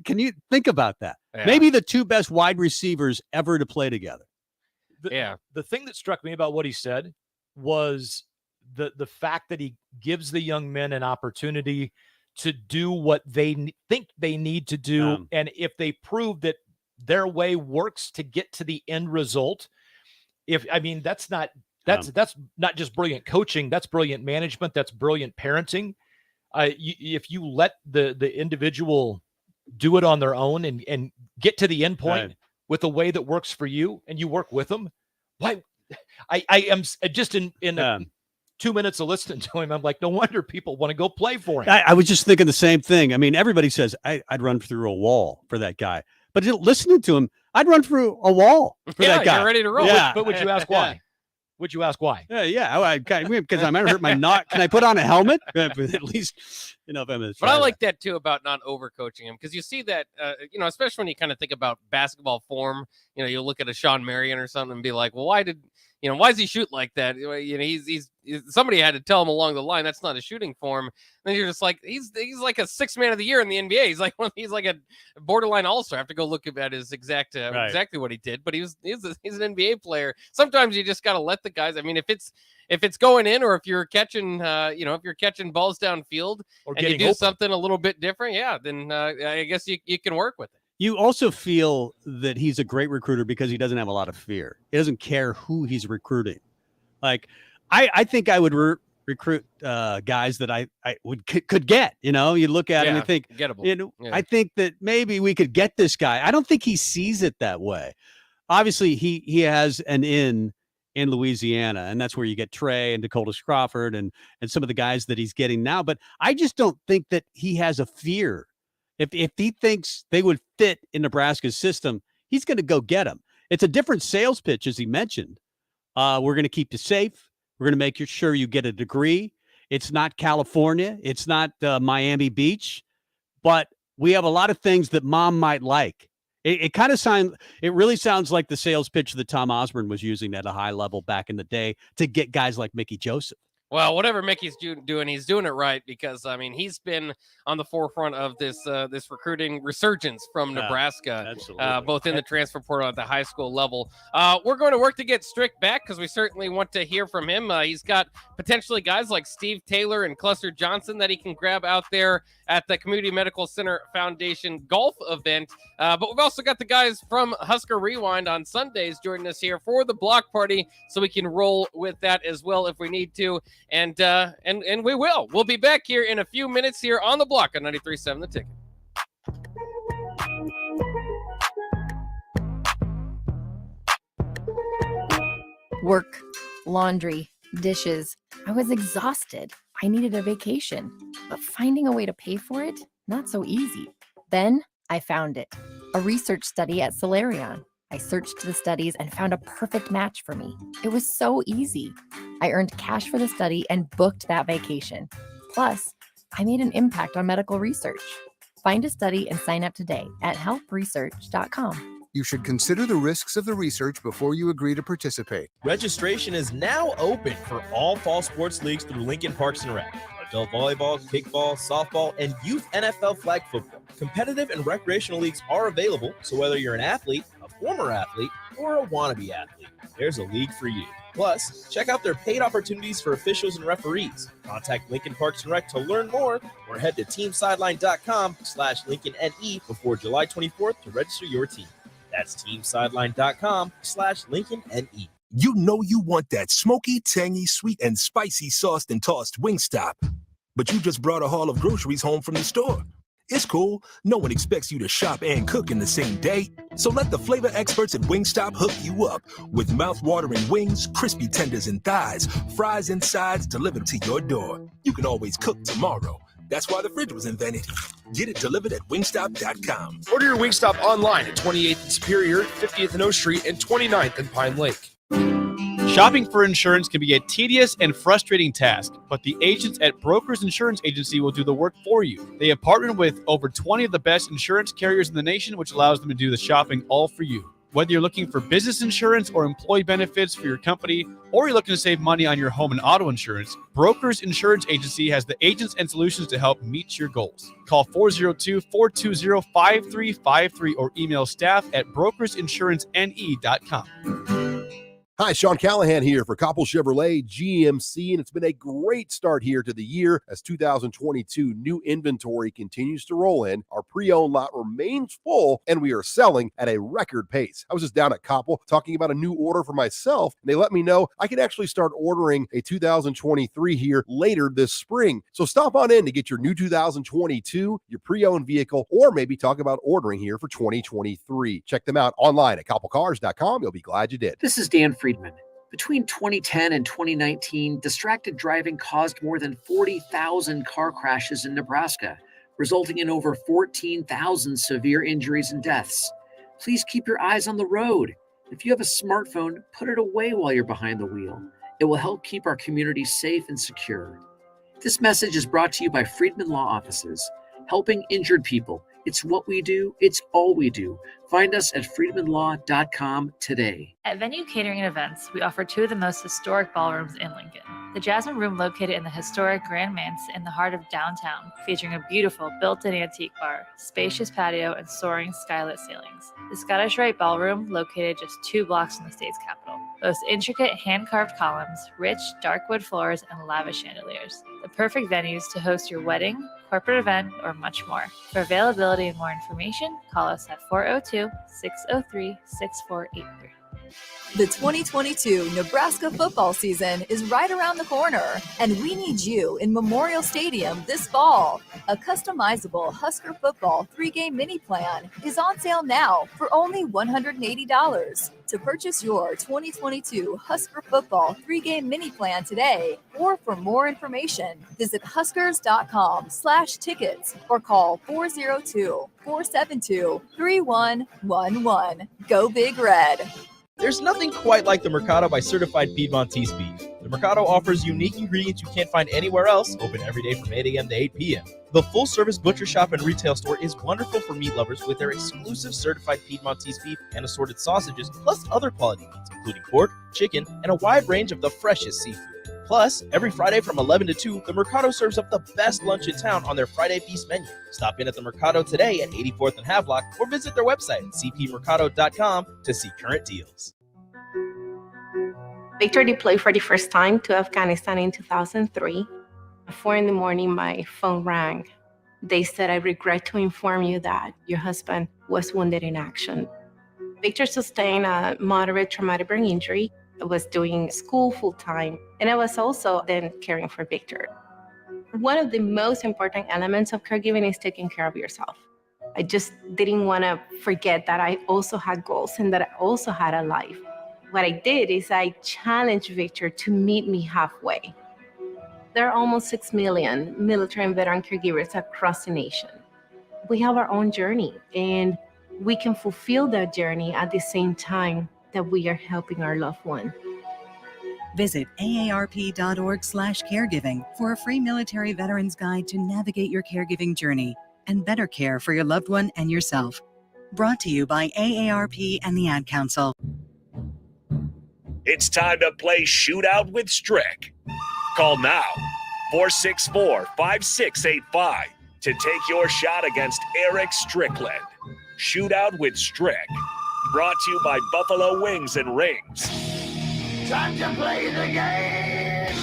can you think about that? Yeah. Maybe the two best wide receivers ever to play together. The thing that struck me about what he said was the fact that he gives the young men an opportunity to do what they think they need to do, and if they prove that their way works to get to the end result, that's not just brilliant coaching, that's brilliant management, that's brilliant parenting. If you let the individual do it on their own and get to the end point with a way that works for you, and you work with them, why? I am just in 2 minutes of listening to him, I'm like, no wonder people want to go play for him. I was just thinking the same thing. I mean, everybody says I'd run through a wall for that guy, but listening to him, I'd run through a wall for that guy. You're ready to roll. Yeah. But would you ask why? Would you ask why? Because I might hurt my knot. Can I put on a helmet? At least, if I'm going to try. But I like that too about not overcoaching him, because you see that, especially when you kind of think about basketball form. You look at a Sean Marion or something and be like, well, why does he shoot like that? He's somebody had to tell him along the line that's not a shooting form. Then you're just like, he's like a 6th man of the year in the NBA. He's like a borderline all-star. I have to go look at his exactly what he did, but he's an NBA player. Sometimes you just got to let the guys. I mean, if it's going in, or if you're catching balls downfield and you do something a little bit different, then I guess you can work with it. You also feel that he's a great recruiter because he doesn't have a lot of fear. He doesn't care who he's recruiting. Like, I think I would recruit guys that I could get. You look at him and think, gettable. I think that maybe we could get this guy. I don't think he sees it that way. Obviously, he has an in Louisiana, and that's where you get Trey and Dakota Crawford and some of the guys that he's getting now. But I just don't think that he has a fear. If he thinks they would fit in Nebraska's system, he's going to go get them. It's a different sales pitch, as he mentioned. We're going to keep you safe. We're going to make sure you get a degree. It's not California. It's not Miami Beach. But we have a lot of things that mom might like. It really sounds like the sales pitch that Tom Osborne was using at a high level back in the day to get guys like Mickey Joseph. Well, whatever Mickey's doing, he's doing it right, because he's been on the forefront of this recruiting resurgence from Nebraska, both in the transfer portal at the high school level. We're going to work to get Strick back, because we certainly want to hear from him. He's got potentially guys like Steve Taylor and Cluster Johnson that he can grab out there at the Community Medical Center Foundation golf event. But we've also got the guys from Husker Rewind on Sundays joining us here for the block party, so we can roll with that as well if we need to. And we will. We'll be back here in a few minutes here on the block on 93.7 The Ticket. Work, laundry, dishes. I was exhausted. I needed a vacation, but finding a way to pay for it, not so easy. Then I found it, a research study at Solarion. I searched the studies and found a perfect match for me. It was so easy. I earned cash for the study and booked that vacation. Plus, I made an impact on medical research. Find a study and sign up today at helpresearch.com. You should consider the risks of the research before you agree to participate. Registration is now open for all fall sports leagues through Lincoln Parks and Rec. Adult volleyball, kickball, softball, and youth NFL flag football. Competitive and recreational leagues are available, so whether you're an athlete, a former athlete, or a wannabe athlete, there's a league for you. Plus, check out their paid opportunities for officials and referees. Contact Lincoln Parks and Rec to learn more, or head to teamsideline.com/LincolnNE before July 24th to register your team. That's teamsideline.com/LincolnNE. You know you want that smoky, tangy, sweet, and spicy sauced and tossed Wingstop. But you just brought a haul of groceries home from the store. It's cool. No one expects you to shop and cook in the same day. So let the flavor experts at Wingstop hook you up with mouth-watering wings, crispy tenders and thighs, fries and sides delivered to your door. You can always cook tomorrow. That's why the fridge was invented. Get it delivered at wingstop.com. Order your Wingstop online at 28th and Superior, 50th and O Street, and 29th and Pine Lake. Shopping for insurance can be a tedious and frustrating task, but the agents at Brokers Insurance Agency will do the work for you. They have partnered with over 20 of the best insurance carriers in the nation, which allows them to do the shopping all for you. Whether you're looking for business insurance or employee benefits for your company, or you're looking to save money on your home and auto insurance, Brokers Insurance Agency has the agents and solutions to help meet your goals. Call 402-420-5353 or email staff@brokersinsurancene.com. Hi, Sean Callahan here for Coppell Chevrolet GMC, and it's been a great start here to the year as 2022 new inventory continues to roll in. Our pre-owned lot remains full, and we are selling at a record pace. I was just down at Coppell talking about a new order for myself, and they let me know I can actually start ordering a 2023 here later this spring. So stop on in to get your new 2022, your pre-owned vehicle, or maybe talk about ordering here for 2023. Check them out online at coppellcars.com. You'll be glad you did. This is Dan Friedman. Between 2010 and 2019, distracted driving caused more than 40,000 car crashes in Nebraska, resulting in over 14,000 severe injuries and deaths. Please keep your eyes on the road. If you have a smartphone, put it away while you're behind the wheel. It will help keep our community safe and secure. This message is brought to you by Friedman Law Offices, helping injured people. It's what we do. It's all we do. Find us at freedmanlaw.com today. At Venue Catering and Events, we offer two of the most historic ballrooms in Lincoln. The Jasmine Room, located in the historic Grand Manse in the heart of downtown, featuring a beautiful built-in antique bar, spacious patio, and soaring skylit ceilings. The Scottish Rite Ballroom, located just 2 blocks from the state's capital, boasts intricate hand-carved columns, rich dark wood floors, and lavish chandeliers. The perfect venues to host your wedding, corporate event, or much more. For availability and more information, call us at 402-603-6483. The 2022 Nebraska football season is right around the corner, and we need you in Memorial Stadium this fall. A customizable Husker football 3-game mini plan is on sale now for only $180. To purchase your 2022 Husker football 3-game mini plan today, or for more information, visit huskers.com/tickets or call 402-472-3111. Go Big Red. There's nothing quite like the Mercado by Certified Piedmontese beef. The Mercado offers unique ingredients you can't find anywhere else, open every day from 8 a.m. to 8 p.m. The full-service butcher shop and retail store is wonderful for meat lovers with their exclusive certified Piedmontese beef and assorted sausages, plus other quality meats, including pork, chicken, and a wide range of the freshest seafood. Plus, every Friday from 11 to 2, the Mercado serves up the best lunch in town on their Friday Feast menu. Stop in at the Mercado today at 84th and Havelock or visit their website at cpmercado.com to see current deals. Victor deployed for the first time to Afghanistan in 2003. At 4 in the morning, my phone rang. They said, "I regret to inform you that your husband was wounded in action." Victor sustained a moderate traumatic brain injury. I was doing school full-time, and I was also then caring for Victor. One of the most important elements of caregiving is taking care of yourself. I just didn't want to forget that I also had goals and that I also had a life. What I did is I challenged Victor to meet me halfway. There are almost 6 million military and veteran caregivers across the nation. We have our own journey, and we can fulfill that journey at the same time that we are helping our loved one. Visit aarp.org/caregiving for a free military veterans guide to navigate your caregiving journey and better care for your loved one and yourself. Brought to you by AARP and the Ad Council. It's time to play Shootout with Strick. Call now, 464-5685, to take your shot against Erick Strickland. Shootout with Strick. Brought to you by Buffalo Wings and Rings. Time to play the game!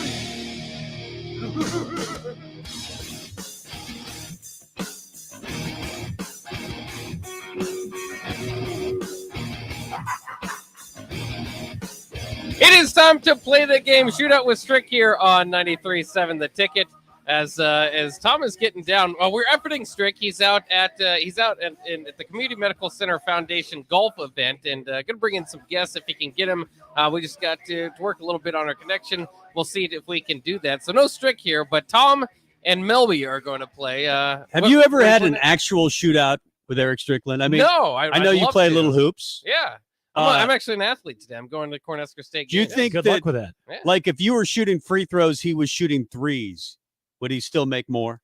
It is time to play the game Shootout with Strick here on 93.7 The Ticket. as Tom is getting down. We're efforting Strick. He's out at the Community Medical Center Foundation golf event, and going to bring in some guests if he can get them. We just got to work a little bit on our connection. We'll see if we can do that. So no Strick here, but Tom and Melby are going to play. Have you ever had an actual shootout with Erick Strickland? I mean, no. I know you play little hoops. Yeah. I'm actually an athlete today. I'm going to Cornhusker State. Do you think good luck with that? Yeah. Like, if you were shooting free throws, he was shooting threes, would he still make more?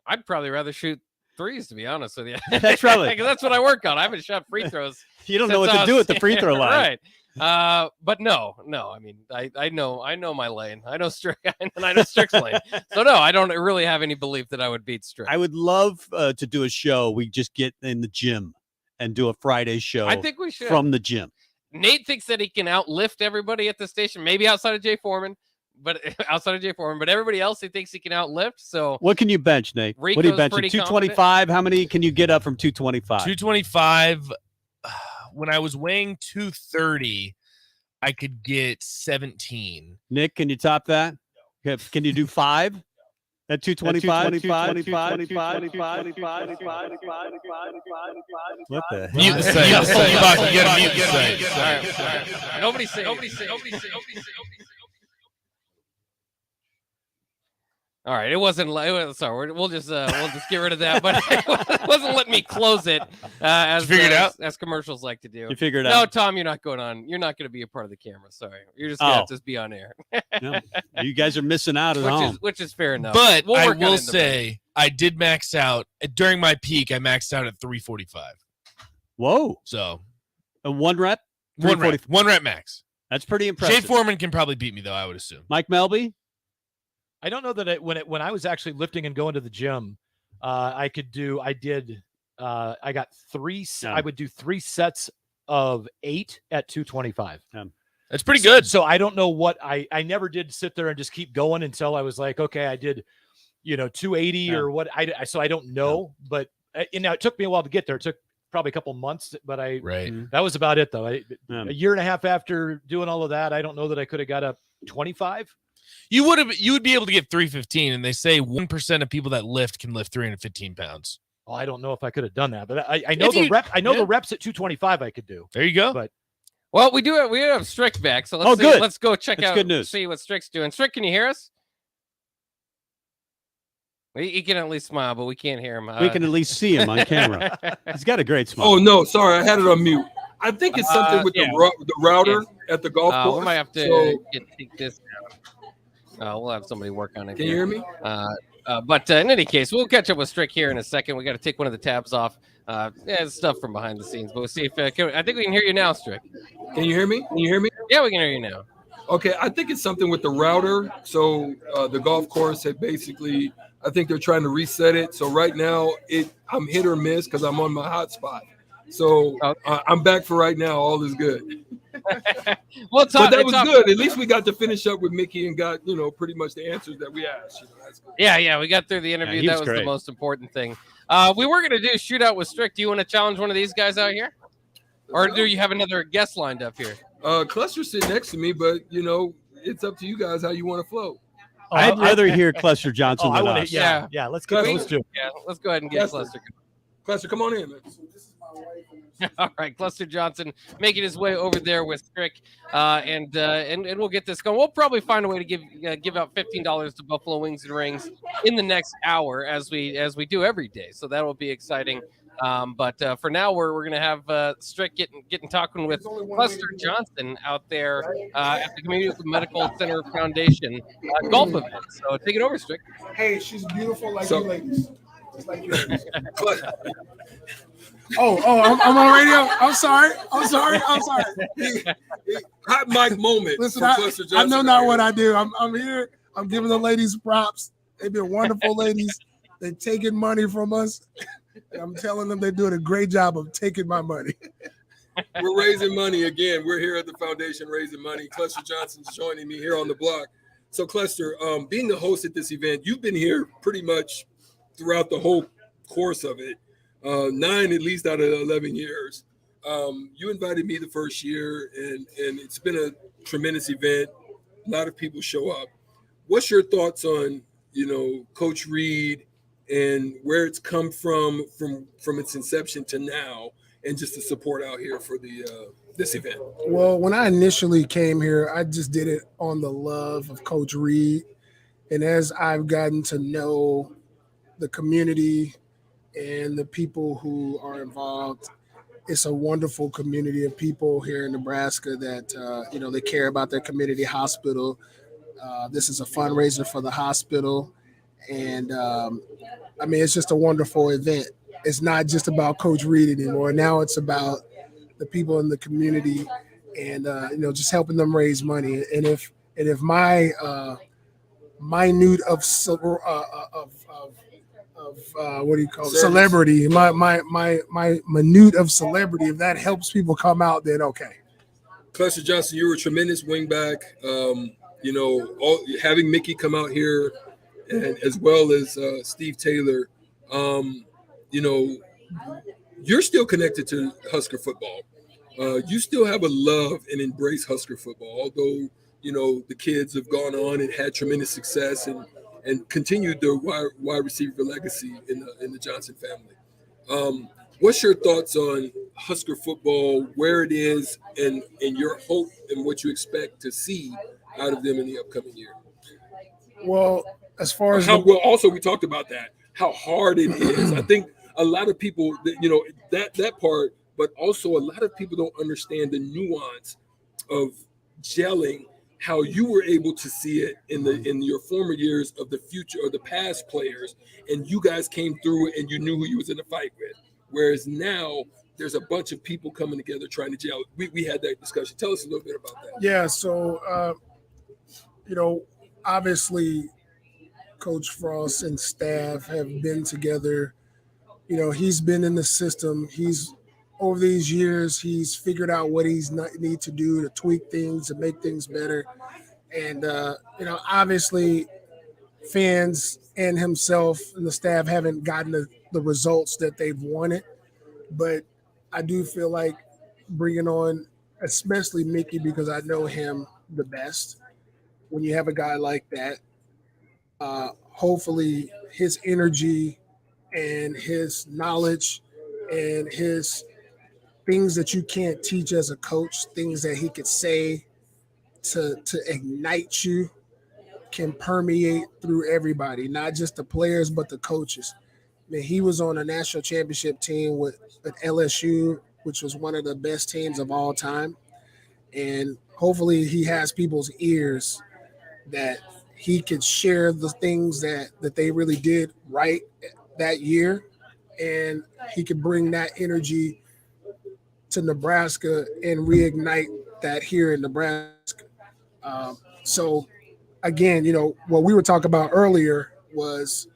I'd probably rather shoot threes, to be honest with you. That's probably because that's what I work on. I haven't shot free throws. You don't know what to do at the free throw line, right? But no. I mean, I know my lane. I know Strick, and I know Strick's lane. So no, I don't really have any belief that I would beat Strick. I would love to do a show. We just get in the gym and do a Friday show. I think we should from the gym. Nate thinks that he can outlift everybody at the station, maybe outside of Jay Foreman, but everybody else he thinks he can outlift. So what can you bench, Nate? Rico's what do you bench? pretty 225. How many can you get up from 225? 225. When I was weighing 230, I could get 17. Nick, can you top that? Can you do 5 at 225? What the hell? Mute the site. You got to mute the site. Nobody say. All right, it wasn't. Sorry, we'll just get rid of that. But it wasn't letting me close it. As commercials like to do. You figured it out. No, out. Tom, you're not going on. You're not going to be a part of the camera. Sorry, you're just going to be on air. No, you guys are missing out at home. Which is fair enough. But I will say, I did max out during my peak. I maxed out at 345. Whoa! So, a 1 rep. 1 rep max. That's pretty impressive. Jay Foreman can probably beat me, though. I would assume. Mike Melby. I don't know that when I was actually lifting and going to the gym, I got 3. Yeah. I would do 3 sets of 8 at 225. That's pretty good. So I don't know what I never did sit there and just keep going until I was like, okay, I did, 280 or what. So I don't know, but now it took me a while to get there. It took probably a couple months, but that was about it though. A year and a half after doing all of that, I don't know that I could have got up 25. You would be able to get 315, and they say 1% of people that lift can lift 315 pounds. Oh, I don't know if I could have done that, but I know the reps at 225 I could do. There you go. But we do have Strick back, so let's go check out. Good news. See what Strick's doing. Strick, can you hear us? He can at least smile, but we can't hear him. We can at least see him on camera. He's got a great smile. Oh no, sorry, I had it on mute. I think it's something with the router at the golf course. We might have to take this down. We'll have somebody work on it. Can you hear me? But in any case, we'll catch up with Strick here in a second. We got to take one of the tabs off. It's stuff from behind the scenes, but we'll see if I think we can hear you now, Strick. Can you hear me? Yeah, we can hear you now. Okay, I think it's something with the router. So the golf course had basically, I think they're trying to reset it. So right now, I'm hit or miss because I'm on my hot spot. So I'm back for right now. All is good. But that was good. At least we got to finish up with Mickey and got, pretty much the answers that we asked. That's good. Yeah, we got through the interview. That was the most important thing. We were going to do a shootout with Strick. Do you want to challenge one of these guys out here? Or do you have another guest lined up here? Cluster's sitting next to me, but, it's up to you guys how you want to flow. I'd rather hear Cluster Johnson than us. Yeah, let's get those two. Yeah, let's go ahead and get Cluster. Cluster, come on in, man. All right, Cluster Johnson making his way over there with Strick, and we'll get this going. We'll probably find a way to give out $15 to Buffalo Wings and Rings in the next hour, as we do every day. So that will be exciting. But for now, we're gonna have Strick getting talking with Cluster Johnson out there at the Community Medical Center Foundation golf event. So take it over, Strick. Hey, she's beautiful like you ladies. Just like you ladies. I'm on radio. I'm sorry. Hot mic moment. Listen, I know not what I do. I'm here. I'm giving the ladies props. They've been wonderful ladies. They're taking money from us. I'm telling them they're doing a great job of taking my money. We're raising money again. We're here at the foundation raising money. Cluster Johnson's joining me here on the block. So Cluster, being the host at this event, you've been here pretty much throughout the whole course of it. 9 at least out of 11 years. You invited me the first year, and it's been a tremendous event. A lot of people show up. What's your thoughts on Coach Reed and where it's come from its inception to now, and just the support out here for this event? Well, when I initially came here, I just did it on the love of Coach Reed. And as I've gotten to know the community and the people who are involved, it's a wonderful community of people here in Nebraska that, they care about their community hospital. This is a fundraiser for the hospital. And, it's just a wonderful event. It's not just about Coach Reed anymore. Now it's about the people in the community and, just helping them raise money. And if my minute of what do you call it? Celebrity, my minute of celebrity, if that helps people come out, then okay. Clester Johnson, you were a tremendous wingback. Having Mickey come out here, and as well as Steve Taylor, you're still connected to Husker football. You still have a love and embrace Husker football, although the kids have gone on and had tremendous success and continued their wide receiver legacy in the Johnson family. What's your thoughts on Husker football, where it is, and your hope and what you expect to see out of them in the upcoming year? Well, as far as also we talked about that, how hard it is. I think a lot of people, that part, but also a lot of people don't understand the nuance of gelling. How you were able to see it in your former years of the future or the past players, and you guys came through and you knew who you was in the fight with. Whereas now there's a bunch of people coming together trying to gel. We had that discussion. Tell us a little bit about that. Yeah, so obviously Coach Frost and staff have been together. He's been in the system. Over these years, he's figured out what he's need to do to tweak things, to make things better. And, obviously fans and himself and the staff haven't gotten the results that they've wanted. But I do feel like bringing on, especially Mickey, because I know him the best, when you have a guy like that, hopefully his energy and his knowledge and his things that you can't teach as a coach, things that he could say to ignite you, can permeate through everybody, not just the players, but the coaches. He was on a national championship team with LSU, which was one of the best teams of all time. And hopefully he has people's ears that he could share the things that they really did right that year. And he could bring that energy to Nebraska and reignite that here in Nebraska. So again, what we were talking about earlier was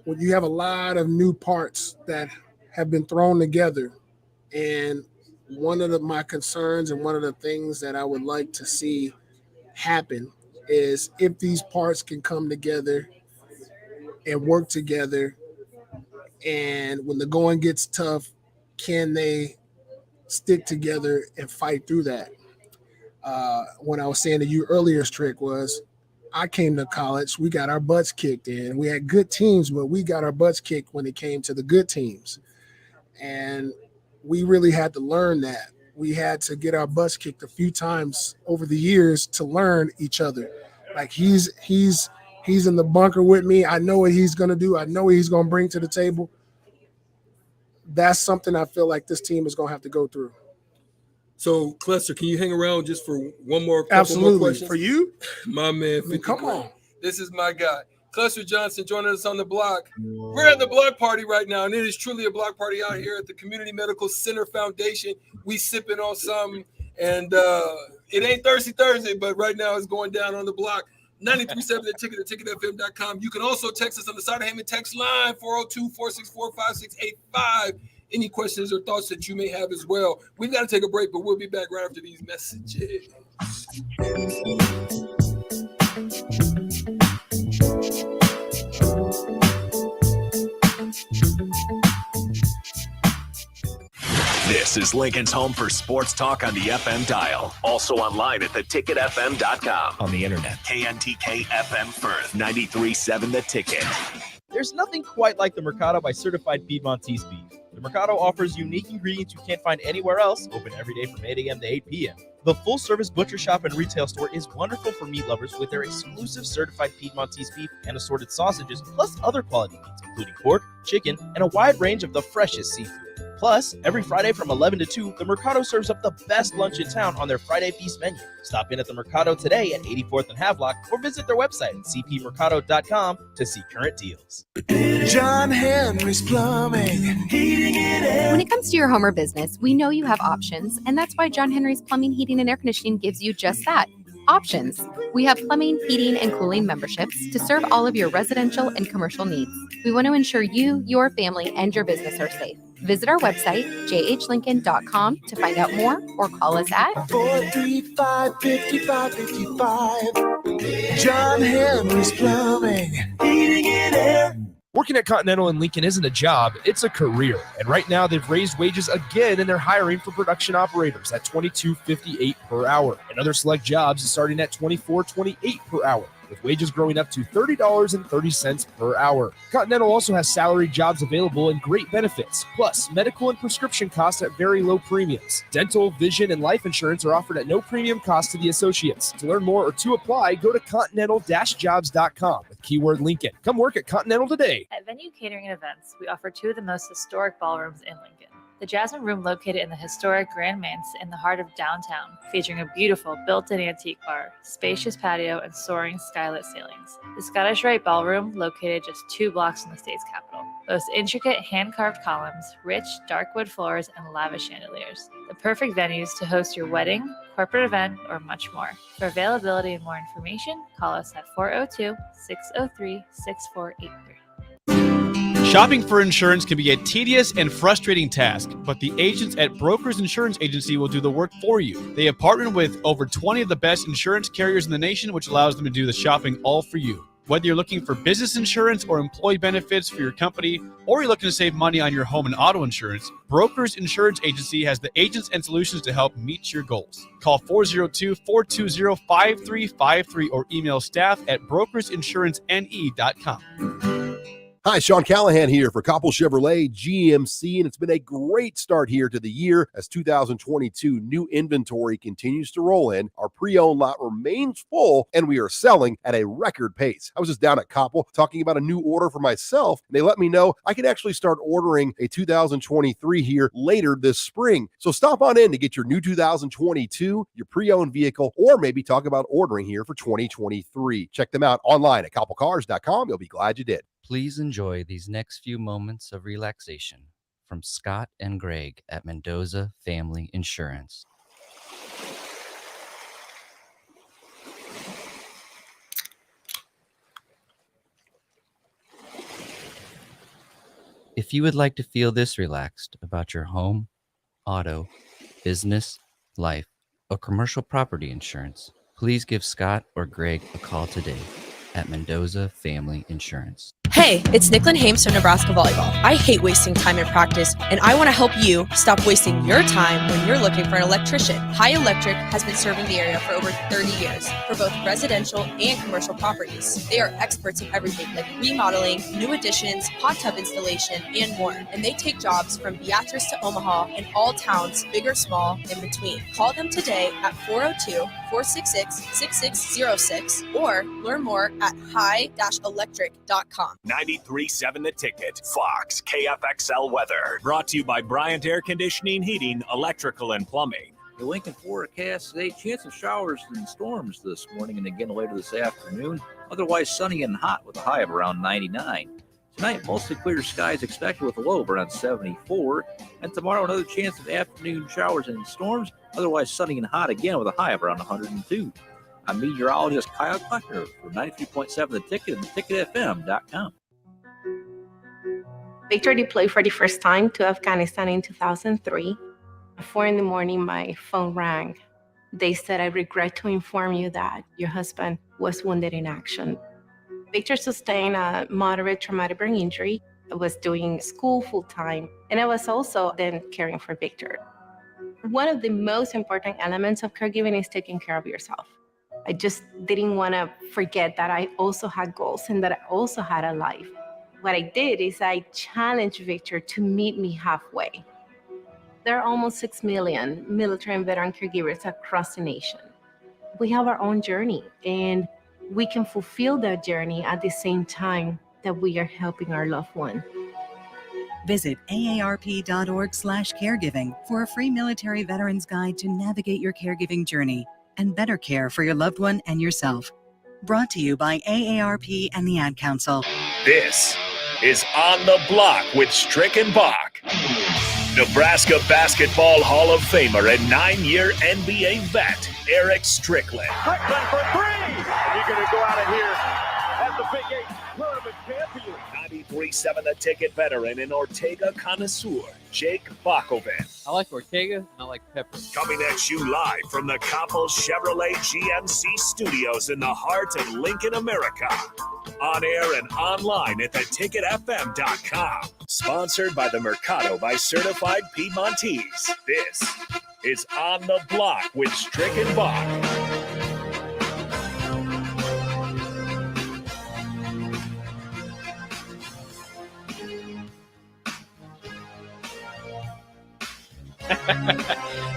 when you have a lot of new parts that have been thrown together. And one of my concerns and one of the things that I would like to see happen is if these parts can come together and work together, and when the going gets tough, can they stick together and fight through that? When I was saying to you earlier, Strick, was I came to college, we got our butts kicked in. We had good teams, but we got our butts kicked when it came to the good teams. And we really had to learn that. We had to get our butts kicked a few times over the years to learn each other. Like he's in the bunker with me. I know what he's going to do. I know what he's going to bring to the table. That's something I feel like this team is going to have to go through. So, Clester, can you hang around just for one more? Absolutely. More questions? For you? My man. Come on. This is my guy. Clester Johnson joining us on the block. We're at the block party right now, and it is truly a block party out here at the Community Medical Center Foundation. We sipping on something, and it ain't Thirsty Thursday, but right now it's going down on the block. 93.7 The Ticket, theticketfm.com. You can also text us on the Side of Hammond text line, 402-464-5685. Any questions or thoughts that you may have as well. We've got to take a break, but we'll be back right after these messages. This This is Lincoln's home for sports talk on the FM dial. Also online at theticketfm.com. On the internet, KNTK FM Firth, 93.7 The Ticket. There's nothing quite like the Mercado by Certified Piedmontese beef. The Mercado offers unique ingredients you can't find anywhere else, open every day from 8 a.m. to 8 p.m. The full-service butcher shop and retail store is wonderful for meat lovers with their exclusive certified Piedmontese beef and assorted sausages, plus other quality meats, including pork, chicken, and a wide range of the freshest seafood. Plus, every Friday from 11 to 2, the Mercado serves up the best lunch in town on their Friday Feast menu. Stop in at the Mercado today at 84th and Havelock or visit their website at cpmercado.com to see current deals. John Henry's Plumbing, heating and air. When it comes to your home or business, we know you have options, and that's why John Henry's Plumbing, Heating, and Air Conditioning gives you just that. Options. We have plumbing, heating, and cooling memberships to serve all of your residential and commercial needs. We want to ensure you, your family, and your business are safe. Visit our website, jhlincoln.com, to find out more or call us at 435-5555. John Henry's Plumbing, heating and air. Working at Continental in Lincoln isn't a job, it's a career. And right now they've raised wages again and they're hiring for production operators at $22.58 per hour. And other select jobs is starting at $24.28 per hour, with wages growing up to $30.30 per hour. Continental also has salaried jobs available and great benefits, plus medical and prescription costs at very low premiums. Dental, vision, and life insurance are offered at no premium cost to the associates. To learn more or to apply, go to continental-jobs.com with keyword Lincoln. Come work at Continental today. At Venue Catering and Events, we offer two of the most historic ballrooms in Lincoln. The Jasmine Room, located in the historic Grand Manse in the heart of downtown, featuring a beautiful built-in antique bar, spacious patio, and soaring skylit ceilings. The Scottish Rite Ballroom, located just 2 blocks from the state's capital, boasts intricate hand-carved columns, rich dark wood floors, and lavish chandeliers. The perfect venues to host your wedding, corporate event, or much more. For availability and more information, call us at 402-603-6483. Shopping for insurance can be a tedious and frustrating task, but the agents at Brokers Insurance Agency will do the work for you. They have partnered with over 20 of the best insurance carriers in the nation, which allows them to do the shopping all for you. Whether you're looking for business insurance or employee benefits for your company, or you're looking to save money on your home and auto insurance, Brokers Insurance Agency has the agents and solutions to help meet your goals. Call 402-420-5353 or email staff at brokersinsurancene.com. Hi, Sean Callahan here for Coppell Chevrolet Gmc, and it's been a great start here to the year as 2022 new inventory continues to roll in. Our pre-owned lot remains full, and we are selling at a record pace. I was just down at Coppell talking about a new order for myself, and they let me know I could actually start ordering a 2023 here later this spring. So stop on in to get your new 2022, your pre-owned vehicle, or maybe talk about ordering here for 2023. Check them out online at coppellcars.com. You'll be glad you did. Please enjoy these next few moments of relaxation from Scott and Greg at Mendoza Family Insurance. If you would like to feel this relaxed about your home, auto, business, life, or commercial property insurance, please give Scott or Greg a call today at Mendoza Family Insurance. Hey, it's Nicklin Hames from Nebraska Volleyball. I hate wasting time in practice, and I want to help you stop wasting your time when you're looking for an electrician. High Electric has been serving the area for over 30 years for both residential and commercial properties. They are experts in everything like remodeling, new additions, hot tub installation, and more. And they take jobs from Beatrice to Omaha and all towns, big or small, in between. Call them today at 402-466-6606 or learn more at high-electric.com. 93.7 The Ticket. Fox KFXL weather. Brought to you by Bryant Air Conditioning, Heating, Electrical, and Plumbing. The Lincoln forecast a chance of showers and storms this morning and again later this afternoon. Otherwise sunny and hot with a high of around 99. Tonight, mostly clear skies expected with a low of around 74. And tomorrow, another chance of afternoon showers and storms. Otherwise sunny and hot again with a high of around 102. I'm meteorologist Kyle Kleckner for 93.7 The Ticket and theticketfm.com. Victor deployed for the first time to Afghanistan in 2003. At 4 a.m, my phone rang. They said, "I regret to inform you that your husband was wounded in action." Victor sustained a moderate traumatic brain injury. I was doing school full time, and I was also then caring for Victor. One of the most important elements of caregiving is taking care of yourself. I just didn't want to forget that I also had goals and that I also had a life. What I did is I challenged Victor to meet me halfway. There are almost 6 million military and veteran caregivers across the nation. We have our own journey, and we can fulfill that journey at the same time that we are helping our loved one. Visit aarp.org/caregiving for a free military veterans guide to navigate your caregiving journey and better care for your loved one and yourself. Brought to you by AARP and the Ad Council. This is On the Block with Strick and Bach. Nebraska Basketball Hall of Famer and 9-year NBA vet, Erick Strickland. Strickland for three! And you're going to go out of here as the Big 8 tournament champion. 93.7 The Ticket veteran and Ortega connoisseur, Jake Bakoven. I like Ortega. I like pepper. Coming at you live from the Coppell Chevrolet GMC studios in the heart of Lincoln, America. On air and online at theticketfm.com. Sponsored by the Mercado by Certified Piedmontese. This is On the Block with Strick and Bach.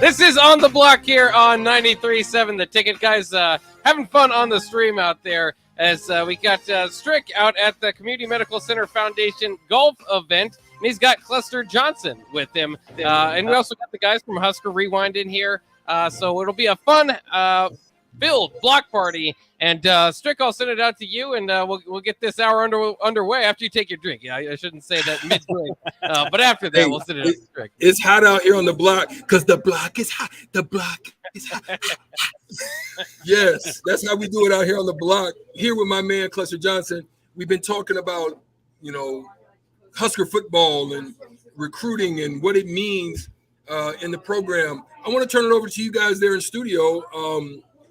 This is On the Block here on 93.7 The Ticket. Guys, having fun on the stream out there as we got Strick out at the Community Medical Center Foundation golf event, and he's got Cluster Johnson with him. And we also got the guys from Husker Rewind in here. So it'll be a fun filled block party. And Strick, I'll send it out to you, and we'll get this hour underway after you take your drink. Yeah, I shouldn't say that mid-drink, but after that, we'll send it out to Strick. It's hot out here on the block because the block is hot. The block is hot. Yes, that's how we do it out here on the block. Here with my man, Cluster Johnson. We've been talking about, Husker football and recruiting and what it means in the program. I want to turn it over to you guys there in studio.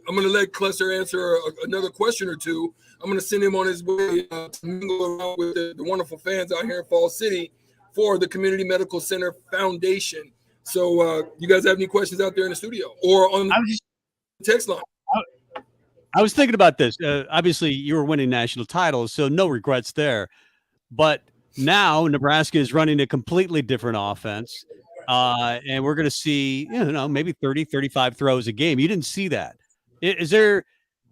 I'm going to let Cluster answer another question or two. I'm going to send him on his way to mingle around with the wonderful fans out here in Fall City for the Community Medical Center Foundation. So you guys have any questions out there in the studio or on the text line? I was thinking about this. Obviously, you were winning national titles, so no regrets there. But now Nebraska is running a completely different offense, and we're going to see, maybe 30, 35 throws a game. You didn't see that. Is there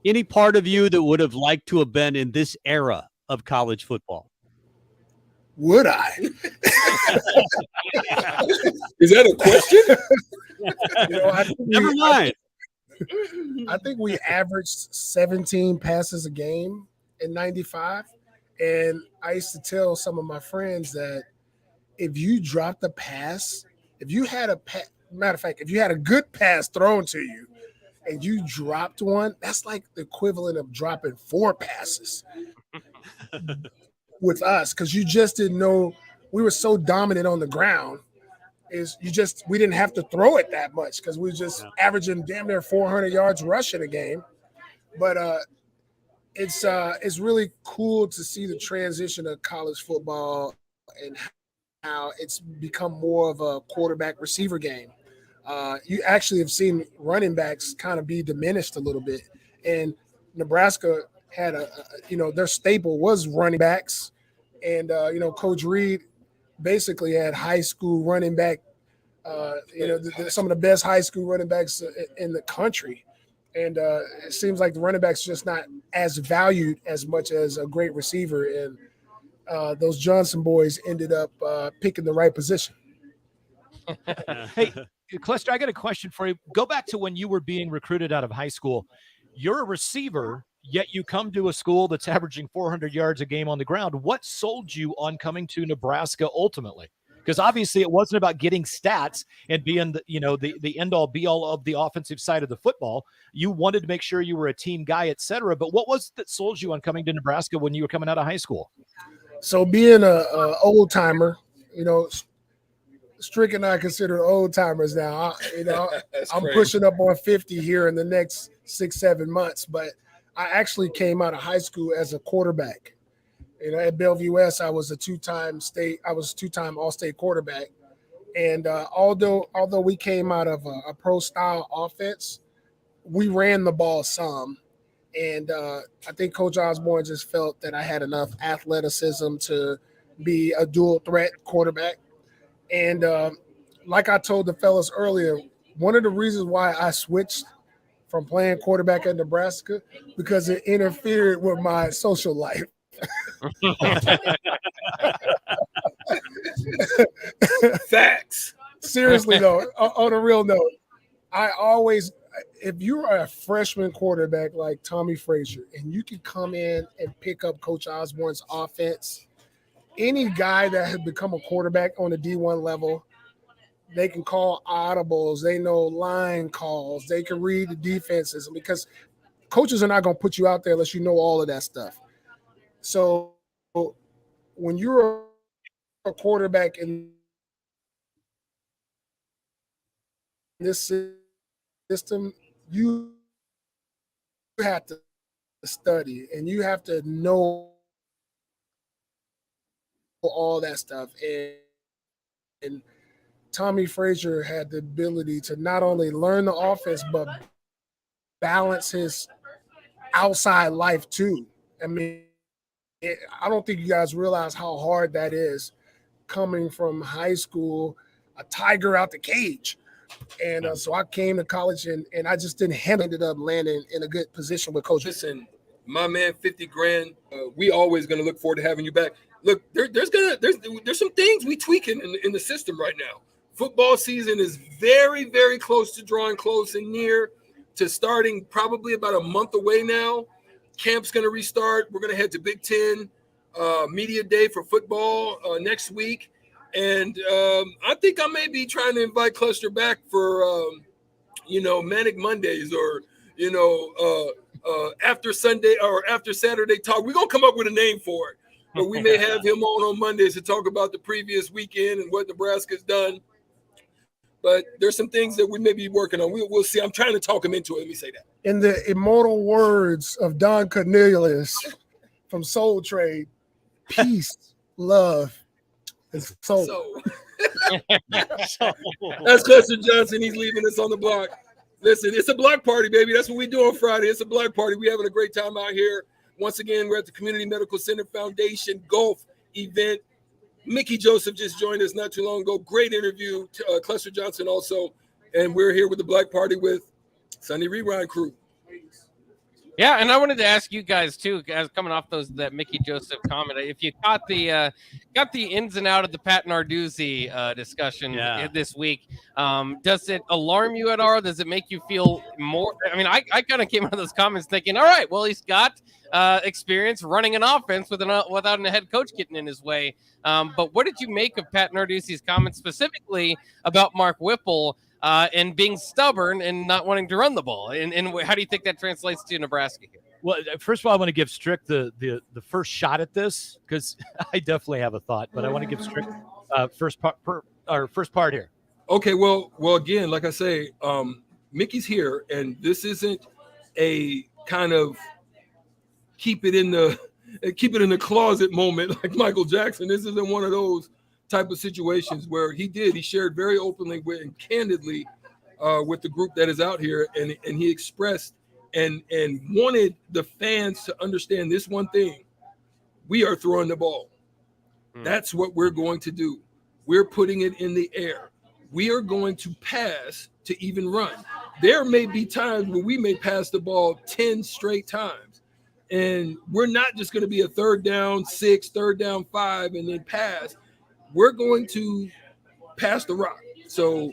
any part of you that would have liked to have been in this era of college football? Would I? Is that a question? Never mind. I think we averaged 17 passes a game in 95. And I used to tell some of my friends that if you dropped a pass, if you had if you had a good pass thrown to you and you dropped one, that's like the equivalent of dropping 4 passes with us, because you just didn't know. We were so dominant on the ground. We didn't have to throw it that much because we were just averaging damn near 400 yards rushing a game. But it's really cool to see the transition of college football and how it's become more of a quarterback receiver game. You actually have seen running backs kind of be diminished a little bit. And Nebraska had their staple was running backs. And, Coach Reed basically had high school running back, some of the best high school running backs in the country. And it seems like the running back's just not as valued as much as a great receiver. And those Johnson boys ended up picking the right position. Hey, Cluster, I got a question for you. Go back to when you were being recruited out of high school. You're a receiver, yet you come to a school that's averaging 400 yards a game on the ground. What sold you on coming to Nebraska ultimately? Because obviously it wasn't about getting stats and being the end-all be-all of the offensive side of the football. You wanted to make sure you were a team guy, et cetera. But what was it that sold you on coming to Nebraska when you were coming out of high school? So being a old-timer, Strick and I consider old timers now. I'm pushing up on 50 here in the next 6-7 months, but I actually came out of high school as a quarterback. At Bellevue West, I was a two-time All-State quarterback. And although we came out of a pro style offense, we ran the ball some. And I think Coach Osborne just felt that I had enough athleticism to be a dual threat quarterback. And like I told the fellas earlier, one of the reasons why I switched from playing quarterback at Nebraska, because it interfered with my social life. Facts. Seriously, though, on a real note, I always, if you're a freshman quarterback like Tommy Frazier and you can come in and pick up Coach Osborne's offense, any guy that has become a quarterback on the D1 level, they can call audibles. They know line calls. They can read the defenses, because coaches are not going to put you out there unless you know all of that stuff. So when you're a quarterback in this system, you have to study and you have to know all that stuff. And Tommy Frazier had the ability to not only learn the offense, but balance his outside life too. I mean, I don't think you guys realize how hard that is, coming from high school, a tiger out the cage. And so I came to college and I just didn't ended up landing in a good position with Coach. Listen, my man, 50 grand. We always going to look forward to having you back. Look, there's some things we tweaking in the system right now. Football season is very, very close to drawing close and near to starting, probably about a month away now. Camp's going to restart. We're going to head to Big Ten Media Day for football next week. And I think I may be trying to invite Cluster back for, Manic Mondays or, after Sunday or after Saturday talk. We're going to come up with a name for it. But we may have him on Mondays to talk about the previous weekend and what Nebraska's done. But there's some things that we may be working on. We'll see. I'm trying to talk him into it. Let me say that. In the immortal words of Don Cornelius from Soul Trade, peace, love, and soul. That's Cluster Johnson. He's leaving us on the block. Listen, it's a block party, baby. That's what we do on Friday. It's a block party. We're having a great time out here. Once again, we're at the Community Medical Center Foundation Golf event. Mickey Joseph just joined us not too long ago. Great interview. Cluster Johnson also. And we're here with the Black Party with Sunday Rewind crew. Yeah, and I wanted to ask you guys too, guys, coming off that Mickey Joseph comment, if you caught the ins and out of the Pat Narduzzi discussion this week, does it alarm you at all? Does it make you feel more? I mean, I kind of came out of those comments thinking, all right, well, he's got experience running an offense without a head coach getting in his way. But what did you make of Pat Narduzzi's comments specifically about Mark Whipple? And being stubborn and not wanting to run the ball. And how do you think that translates to Nebraska here? Well, first of all, I want to give Strick the first shot at this, because I definitely have a thought, but I want to give Strick first part here. Okay, well, again, like I say, Mickey's here, and this isn't a kind of keep it in the closet moment like Michael Jackson. This isn't one of those type of situations where he shared very openly and candidly with the group that is out here, and he expressed and wanted the fans to understand this one thing: we are throwing the ball. That's what we're going to do. We're putting it in the air. We are going to pass to even run. There may be times when we may pass the ball 10 straight times, and we're not just going to be a 3rd down 6, 3rd down 5, and then pass. We're going to pass the rock. So,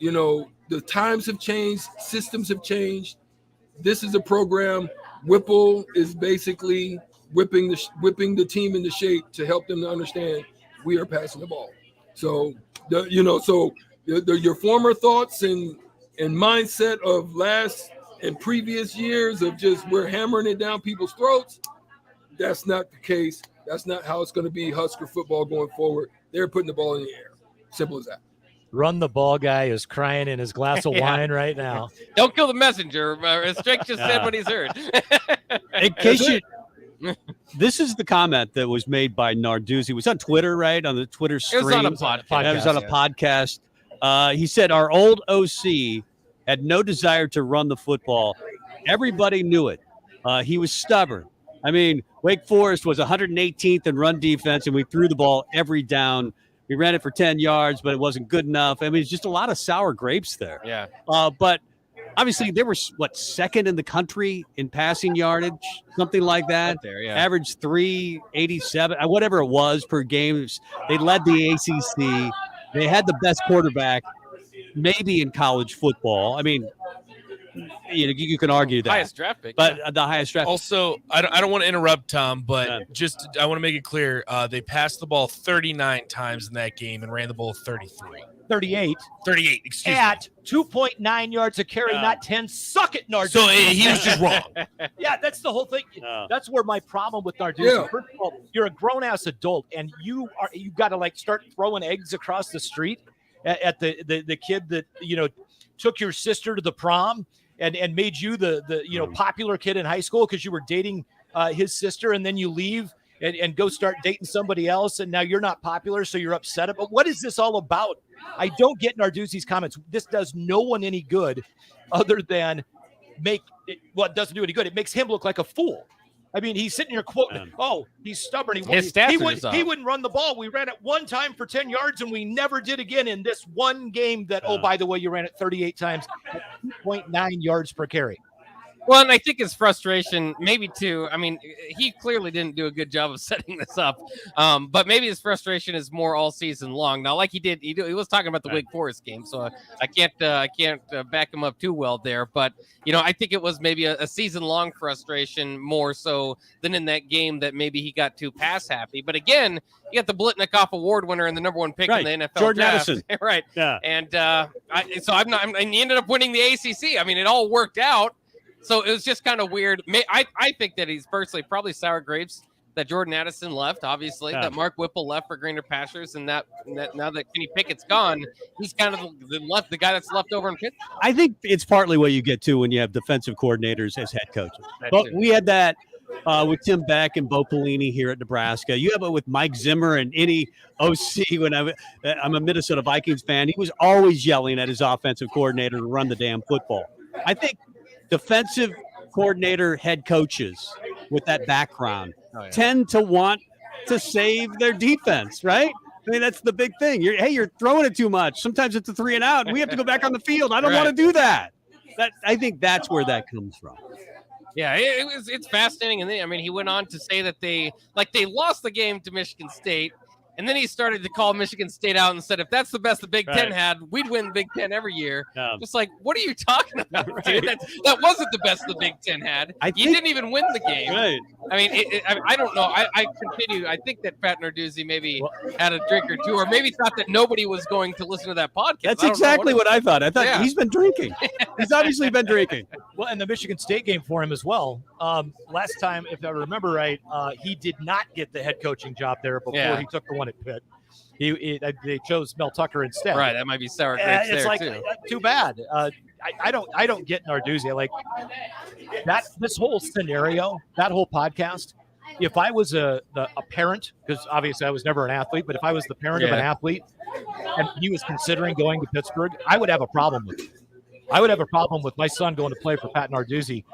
the times have changed, systems have changed. This is a program. Whipple is basically whipping the team into shape to help them to understand we are passing the ball. So, your former thoughts and mindset of last and previous years of just we're hammering it down people's throats, that's not the case. That's not how it's going to be Husker football going forward. They're putting the ball in the air. Simple as that. Run the ball guy is crying in his glass of wine right now. Don't kill the messenger. Strick just said what he's heard. This is the comment that was made by Narduzzi. It was on Twitter, right? On the Twitter stream. It was on a podcast. It was on a podcast. He said, our old OC had no desire to run the football. Everybody knew it. He was stubborn. I mean, Wake Forest was 118th in run defense, and we threw the ball every down. We ran it for 10 yards, but it wasn't good enough. I mean, it's just a lot of sour grapes there. Yeah. But obviously, they were, second in the country in passing yardage, something like that. Right there, yeah. Average 387, whatever it was per game. They led the ACC. They had the best quarterback, maybe in college football. I mean, you can argue that. Highest draft pick. But the highest draft. Also, I don't want to interrupt, Tom, but I want to make it clear. They passed the ball 39 times in that game and ran the ball 33. 38. 38, excuse me. At 2.9 yards a carry, not 10. Suck it, Narduzzi. So he was just wrong. Yeah, that's the whole thing. That's where my problem with Narduzzi. Yeah. First of all, you're a grown-ass adult, and you've got to, start throwing eggs across the street at the kid that, took your sister to the prom and made you the popular kid in high school because you were dating his sister, and then you leave and go start dating somebody else, and now you're not popular, so you're upset about. What is this all about? I don't get Narduzzi's comments. This does no one any good other than it doesn't do any good. It makes him look like a fool. I mean, he's sitting here quoting, he's stubborn. He wouldn't run the ball. We ran it one time for 10 yards, and we never did again in this one game that, by the way, you ran it 38 times at 2.9 yards per carry. Well, and I think his frustration, maybe too. I mean, he clearly didn't do a good job of setting this up, but maybe his frustration is more all season long. Now, like he was talking about the Wake Forest game, so I can't back him up too well there. But I think it was maybe a season long frustration more so than in that game that maybe he got too pass happy. But again, you got the Blitnikoff Award winner and the number one pick in the NFL Jordan draft. Addison. Right. Yeah. And and he ended up winning the ACC. I mean, it all worked out. So it was just kind of weird. I think that he's personally probably sour grapes that Jordan Addison left, obviously, that Mark Whipple left for greener pastures, and that now that Kenny Pickett's gone, he's kind of the guy that's left over in Pittsburgh. I think it's partly what you get to when you have defensive coordinators as head coaches. But we had that with Tim Beck and Bo Pelini here at Nebraska. You have it with Mike Zimmer and any OC. When I'm a Minnesota Vikings fan, he was always yelling at his offensive coordinator to run the damn football. I think defensive coordinator head coaches with that background tend to want to save their defense, right? I mean, that's the big thing. You're throwing it too much. Sometimes it's a 3 and out, and we have to go back on the field. I don't want to do that. I think that's where that comes from. Yeah, it's fascinating. And then, I mean, he went on to say that they lost the game to Michigan State. And then he started to call Michigan State out and said, if that's the best the Big Ten had, we'd win Big Ten every year. Just like, what are you talking about, dude? That wasn't the best the Big Ten had. You didn't even win the game. Right. I mean, I don't know. I continue. I think that Pat Narduzzi maybe had a drink or two, or maybe thought that nobody was going to listen to that podcast. That's exactly what I thought. I thought he's been drinking. He's obviously been drinking. Well, and the Michigan State game for him as well. Last time, if I remember right, he did not get the head coaching job there before he took the one at Pitt. They chose Mel Tucker instead. Right, that might be sour grapes it's there like, too. Too bad. I don't get Narduzzi. Like this whole scenario, that whole podcast. If I was a parent, because obviously I was never an athlete, but if I was the parent of an athlete and he was considering going to Pittsburgh, I would have a problem with it. I would have a problem with my son going to play for Pat Narduzzi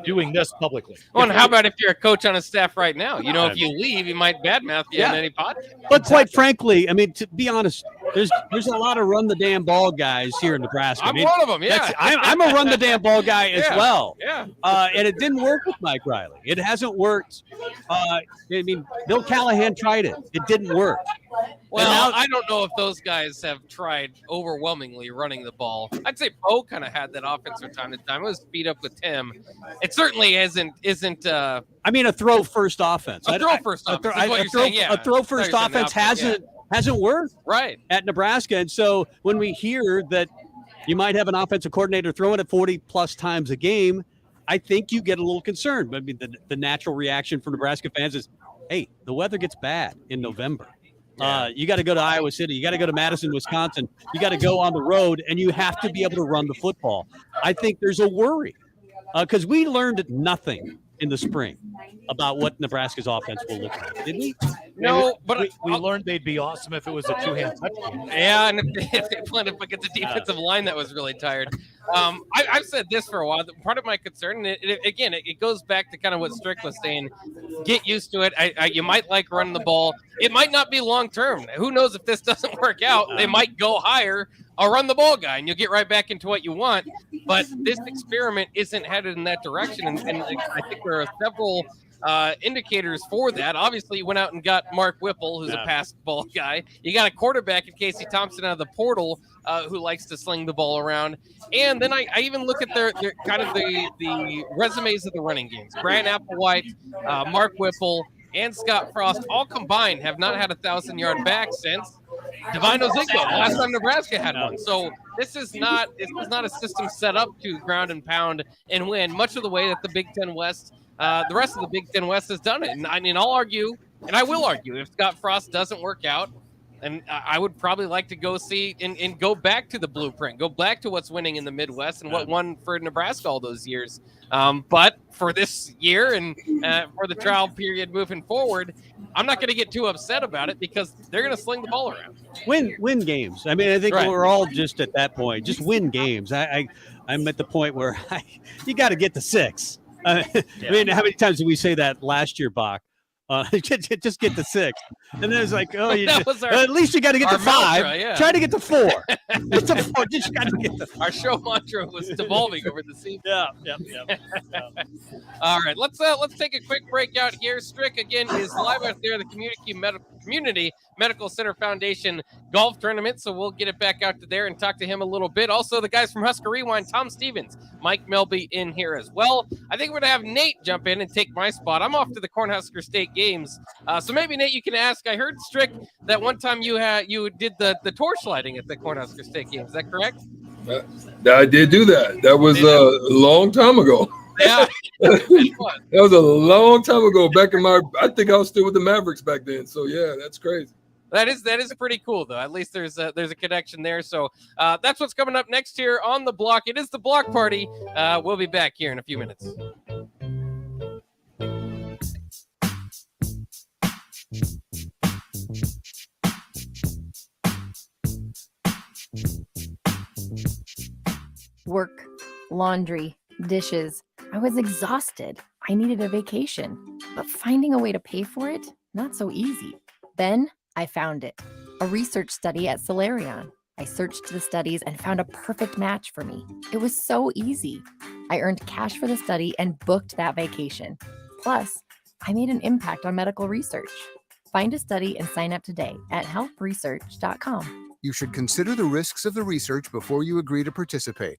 doing this publicly. Well, and how about if you're a coach on a staff right now? If you leave, he might badmouth you on any podcast. But quite frankly, I mean, to be honest, there's a lot of run the damn ball guys here in Nebraska. I'm one of them, yeah. I'm a run the damn ball guy as well. Yeah. And it didn't work with Mike Riley. It hasn't worked. I mean, Bill Callahan tried it. It didn't work. Well, I don't know if those guys have tried overwhelmingly running the ball. I'd say Poe kind of had that offense from time to time. It was speed up with Tim. It certainly isn't. I mean, a throw first offense. A throw first offense. A throw first offense hasn't worked at Nebraska. And so when we hear that you might have an offensive coordinator throwing it 40 plus times a game, I think you get a little concerned. I mean, the natural reaction from Nebraska fans is, hey, the weather gets bad in November. You got to go to Iowa City. You got to go to Madison, Wisconsin. You got to go on the road, and you have to be able to run the football. I think there's a worry because we learned nothing in the spring about what Nebraska's offense will look like, did we? No, but we learned they'd be awesome if it was a two-hand touch game. Yeah, and if they played up against a defensive line that was really tired. I've said this for a while. Part of my concern, and it goes back to kind of what Strick was saying. Get used to it. You might like running the ball. It might not be long term. Who knows if this doesn't work out? They might go hire a run the ball guy, and you'll get right back into what you want. But this experiment isn't headed in that direction, and I think there are several indicators for that. Obviously, you went out and got Mark Whipple, who's a pass ball guy. You got a quarterback in Casey Thompson out of the portal who likes to sling the ball around. And then I even look at their kind of the resumes of the running games. Brian Applewhite, Mark Whipple, and Scott Frost all combined have not had a 1,000-yard back since Divine Ozigbo, last time Nebraska had one. So this is not a system set up to ground and pound and win, much of the way that the Big Ten West, the rest of the Big Ten West has done it. And I mean, I'll argue, and I will argue, if Scott Frost doesn't work out, and I would probably like to go see and go back to the blueprint, go back to what's winning in the Midwest and what won for Nebraska all those years. But for this year and for the trial period moving forward, I'm not going to get too upset about it because they're going to sling the ball around. Win games. I mean, I think we're all just at that point. Just win games. I'm at the point where you got to get to 6. I mean, how many times did we say that last year, Bach? Just get to 6, and then it's like, oh, at least you got to get to 5. Mantra, Try to get to 4. Just to 4. Just got to get to 4. Our show mantra was devolving over the season. Yeah. All right, let's take a quick break out here. Strick again is live out there, the Community Medical Center Foundation golf tournament. So we'll get it back out to there and talk to him a little bit. Also, the guys from Husker Rewind, Tom Stevens, Mike Melby in here as well. I think we're gonna have Nate jump in and take my spot. I'm off to the Cornhusker State games, so maybe Nate, you can ask. I heard Strick that one time you did the torch lighting at the Cornhusker State games. Is that correct? I did do that. That was a long time ago. Yeah, that was a long time ago. Back in I think I was still with the Mavericks back then. So yeah, that's crazy. That is pretty cool, though. At least there's a connection there. So that's what's coming up next here on the block. It is the block party. We'll be back here in a few minutes. Work, laundry, dishes. I was exhausted. I needed a vacation, but finding a way to pay for it, not so easy. Then I found it. A research study at Solarion. I searched the studies and found a perfect match for me. It was so easy. I earned cash for the study and booked that vacation. Plus, I made an impact on medical research. Find a study and sign up today at helpresearch.com. You should consider the risks of the research before you agree to participate.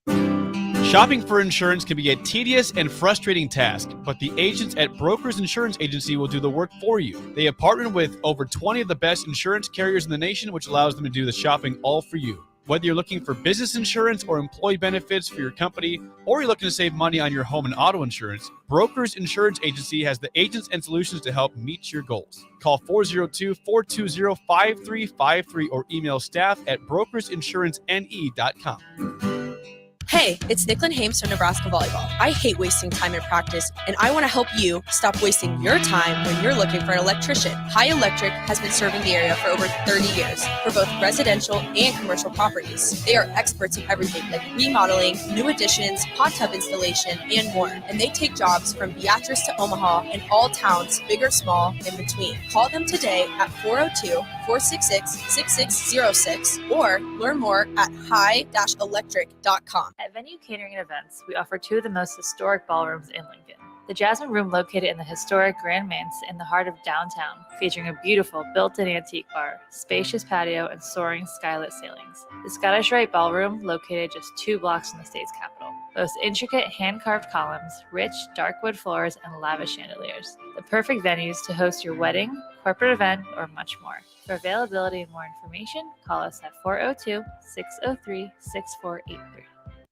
Shopping for insurance can be a tedious and frustrating task, but the agents at Brokers Insurance Agency will do the work for you. They have partnered with over 20 of the best insurance carriers in the nation, which allows them to do the shopping all for you. Whether you're looking for business insurance or employee benefits for your company, or you're looking to save money on your home and auto insurance, Brokers Insurance Agency has the agents and solutions to help meet your goals. Call 402-420-5353 or email staff@brokersinsurancene.com. Hey, it's Nicklin Hames from Nebraska Volleyball. I hate wasting time in practice, and I want to help you stop wasting your time when you're looking for an electrician. High Electric has been serving the area for over 30 years for both residential and commercial properties. They are experts in everything like remodeling, new additions, hot tub installation, and more. And they take jobs from Beatrice to Omaha and all towns, big or small, in between. Call them today at 402-466-6606 or learn more at high-electric.com. At Venue Catering and Events, we offer 2 of the most historic ballrooms in Lincoln. The Jasmine Room, located in the historic Grand Manse in the heart of downtown, featuring a beautiful built-in antique bar, spacious patio, and soaring skylit ceilings. The Scottish Rite Ballroom, located just 2 blocks from the state's capital, boasts intricate hand-carved columns, rich dark wood floors, and lavish chandeliers. The perfect venues to host your wedding, corporate event, or much more. For availability and more information, call us at 402-603-6483.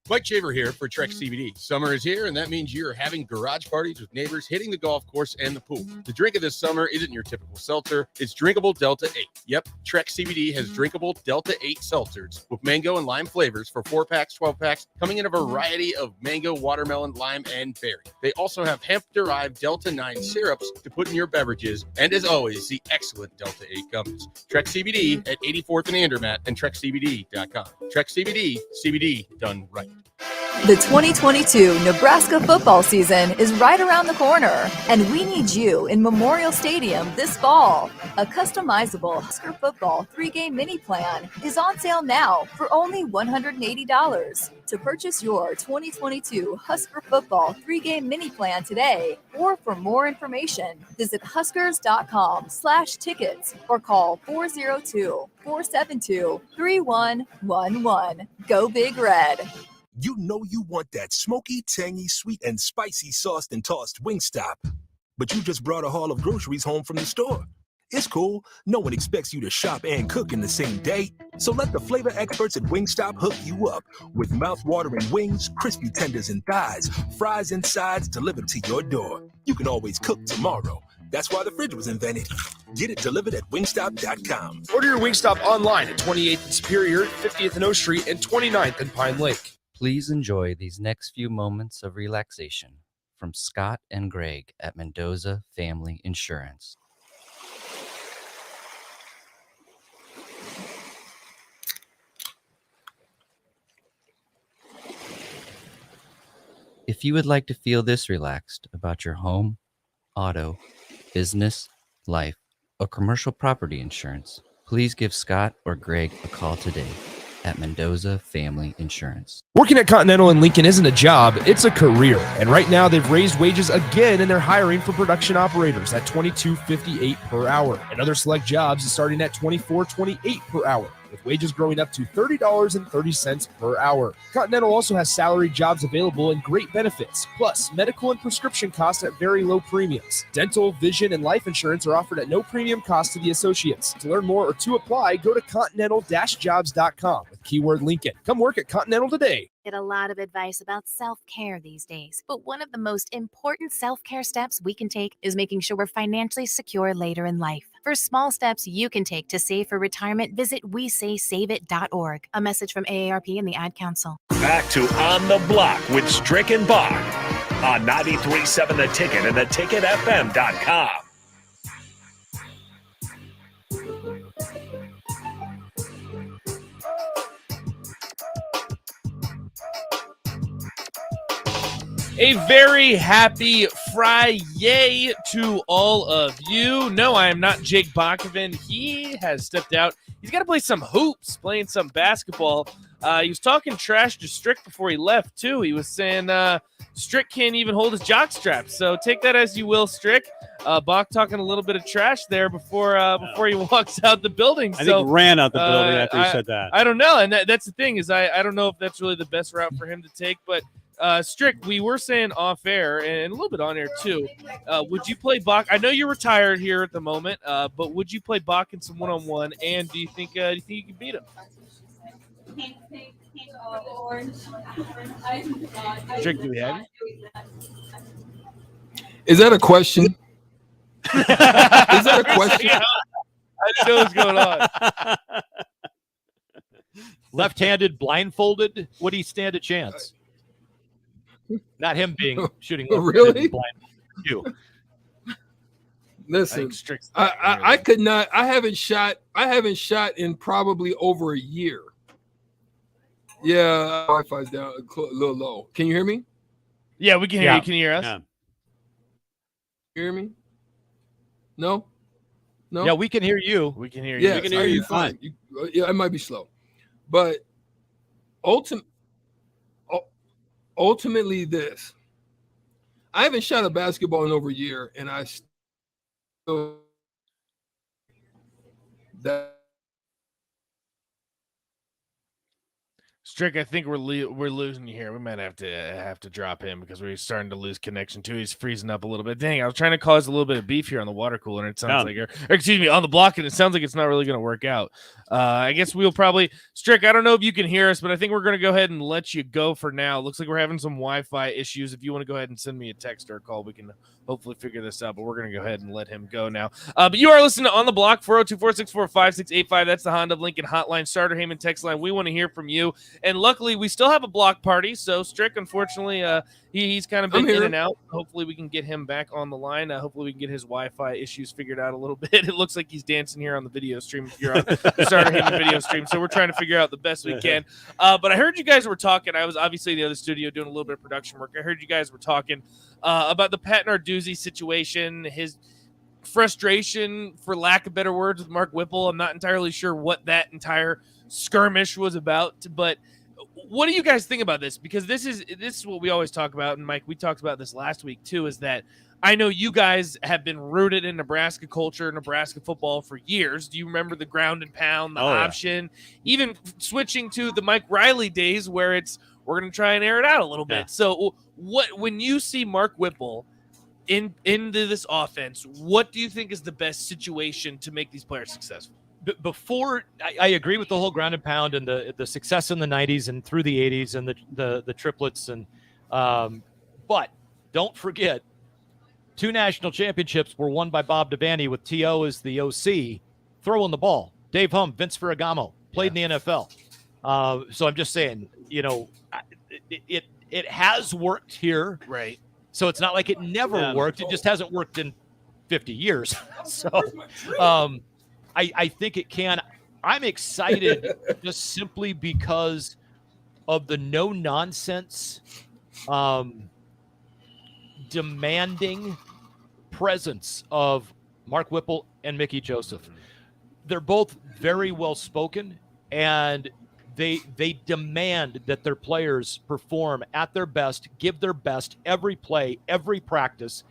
Mike Shaver here for Trek CBD. Summer is here, and that means you're having garage parties with neighbors, hitting the golf course and the pool. The drink of this summer isn't your typical seltzer. It's drinkable Delta 8. Yep, Trek CBD has drinkable Delta 8 seltzers with mango and lime flavors for 4-packs, 12-packs, coming in a variety of mango, watermelon, lime, and berry. They also have hemp-derived Delta 9 syrups to put in your beverages, and as always, the excellent Delta 8 gummies. Trek CBD at 84th and Andermatt and TrekCBD.com. Trek CBD, CBD done right. The 2022 Nebraska football season is right around the corner, and we need you in Memorial Stadium this fall. A customizable Husker football 3-game mini plan is on sale now for only $180. To purchase your 2022 Husker football 3-game mini plan today, or for more information, visit huskers.com/tickets or call 402-472-3111. Go Big Red. You know you want that smoky, tangy, sweet, and spicy sauced and tossed Wingstop. But you just brought a haul of groceries home from the store. It's cool. No one expects you to shop and cook in the same day. So let the flavor experts at Wingstop hook you up with mouth-watering wings, crispy tenders and thighs, fries and sides delivered to your door. You can always cook tomorrow. That's why the fridge was invented. Get it delivered at wingstop.com. Order your Wingstop online at 28th and Superior, 50th and O Street, and 29th and Pine Lake. Please enjoy these next few moments of relaxation from Scott and Greg at Mendoza Family Insurance. If you would like to feel this relaxed about your home, auto, business, life, or commercial property insurance, please give Scott or Greg a call today at Mendoza Family Insurance. Working at Continental in Lincoln isn't a job, it's a career. And right now they've raised wages again and they're hiring for production operators at $22.58 per hour. And other select jobs is starting at $24.28 per hour, with wages growing up to $30.30 per hour. Continental also has salary jobs available and great benefits, plus medical and prescription costs at very low premiums. Dental, vision, and life insurance are offered at no premium cost to the associates. To learn more or to apply, go to continental-jobs.com with keyword Lincoln. Come work at Continental today. Get a lot of advice about self-care these days, but one of the most important self-care steps we can take is making sure we're financially secure later in life. For small steps you can take to save for retirement, visit WeSaySaveIt.org. A message from AARP and the Ad Council. Back to On the Block with Strick and Bach on 93.7 The Ticket and theticketfm.com. A very happy Friday to all of you. No, I am not Jake Bakoven. He has stepped out. He's got to play some hoops, playing some basketball. He was talking trash to Strick before he left, too. He was saying Strick can't even hold his jock strap. So take that as you will, Strick. Bach talking a little bit of trash there before he walks out the building. I think ran out the building after he said that. I don't know. And that's the thing is I don't know if that's really the best route for him to take, but Strick, we were saying off air and a little bit on air too. Would you play Bach? I know you're retired here at the moment, but would you play Bach in some one-on-one? And do you think you can beat him? Strick, do we have you? Is that a question? Is that a question? I didn't know what was going on. Left-handed, blindfolded. Would he stand a chance? Not him being shooting. Really? You. Listen, I could not. I haven't shot in probably over a year. Yeah, Wi-Fi's down a little low. Can you hear me? Yeah, we can hear you. Can you hear us? Yeah. You hear me? No. Yeah, we can hear you. We can hear you. Yeah, we can hear you fine. Yeah, it might be slow, but ultimately, this. I haven't shot a basketball in over a year, and I still Strick, I think we're losing you here. We might have to drop him because we're starting to lose connection too. He's freezing up a little bit. Dang, I was trying to cause a little bit of beef here on the water cooler, and it sounds like, or excuse me, on the block, and it sounds like it's not really going to work out. I guess we'll probably, Strick, I don't know if you can hear us, but I think we're going to go ahead and let you go for now. Looks like we're having some Wi-Fi issues. If you want to go ahead and send me a text or a call, we can hopefully figure this out, but we're going to go ahead and let him go now. But you are listening to On the Block, 402-464-5685. That's the Honda of Lincoln hotline, starter Heyman text line. We want to hear from you. And luckily, we still have a block party. So Strick, unfortunately, he's kind of been in and out. Hopefully, we can get him back on the line. Hopefully, we can get his Wi-Fi issues figured out a little bit. It looks like he's dancing here on the video stream if you're on the starter Heyman video stream. So we're trying to figure out the best we can. But I heard you guys were talking. I was obviously in the other studio doing a little bit of production work. I heard you guys were talking about the Pat Narduzzi situation, his frustration, for lack of better words, with Mark Whipple. I'm not entirely sure what that entire skirmish was about, but what do you guys think about this? Because this is what we always talk about, and Mike, we talked about this last week too, is that I know you guys have been rooted in Nebraska culture, Nebraska football for years. Do you remember the ground and pound, the option, even switching to the Mike Riley days where it's we're going to try and air it out a little bit. So when you see Mark Whipple into this offense, what do you think is the best situation to make these players successful? Before, I agree with the whole ground and pound and the success in the 90s and through the 80s and the triplets. And but don't forget, 2 national championships were won by Bob Devaney with T.O. as the OC, throwing the ball. Dave Humm, Vince Ferragamo, played in the NFL. So I'm just saying, it has worked here. Right. So it's not like it never worked. It just hasn't worked in 50 years. So I think it can. I'm excited just simply because of the no-nonsense, demanding presence of Mark Whipple and Mickey Joseph. They're both very well-spoken, and they demand that their players perform at their best, give their best every play, every practice.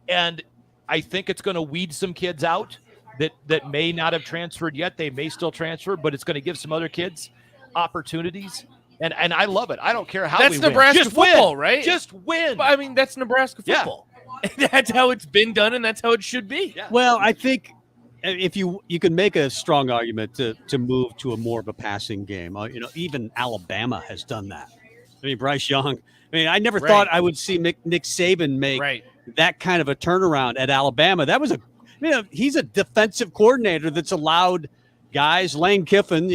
And I think it's going to weed some kids out that may not have transferred yet. They may still transfer, but it's going to give some other kids opportunities. And I love it. I don't care how that's we Nebraska win. Just football, win. right? Just win. I mean, that's Nebraska football. Yeah. That's how it's been done, and that's how it should be. Yeah. Well, I think if you can make a strong argument to move to a more of a passing game. Even Alabama has done that. I mean, Bryce Young. I mean, I never thought I would see Nick Saban make that kind of a turnaround at Alabama. That was he's a defensive coordinator that's allowed guys, Lane Kiffin,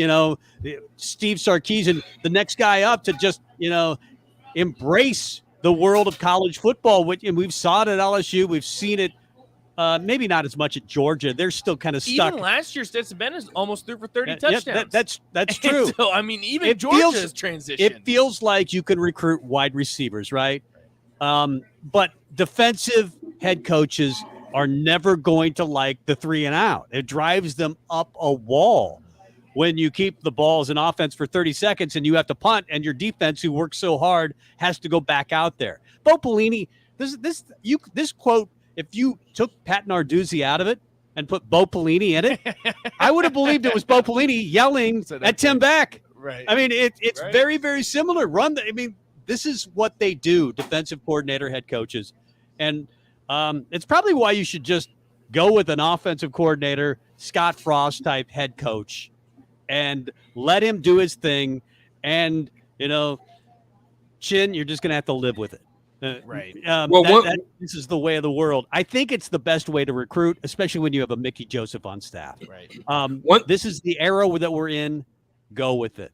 Steve Sarkisian, the next guy up to just, embrace the world of college football. And we've saw it at LSU. We've seen it. Maybe not as much at Georgia. They're still kind of stuck. Even last year, Stetson Bennett almost threw for 30 touchdowns. That's true. So, I mean, even Georgia's transition. It feels like you can recruit wide receivers, right? But defensive head coaches are never going to like the 3 and out. It drives them up a wall when you keep the ball as an offense for 30 seconds and you have to punt, and your defense, who works so hard, has to go back out there. Bo Pelini, this quote, if you took Pat Narduzzi out of it and put Bo Pelini in it, I would have believed it was Bo Pelini yelling at Tim Beck. Right. I mean, it's very, very similar. This is what they do, defensive coordinator, head coaches. And it's probably why you should just go with an offensive coordinator, Scott Frost type head coach, and let him do his thing. And, Chin, you're just going to have to live with it. Right. This is the way of the world. I think it's the best way to recruit, especially when you have a Mickey Joseph on staff. Right. This is the era that we're in. Go with it.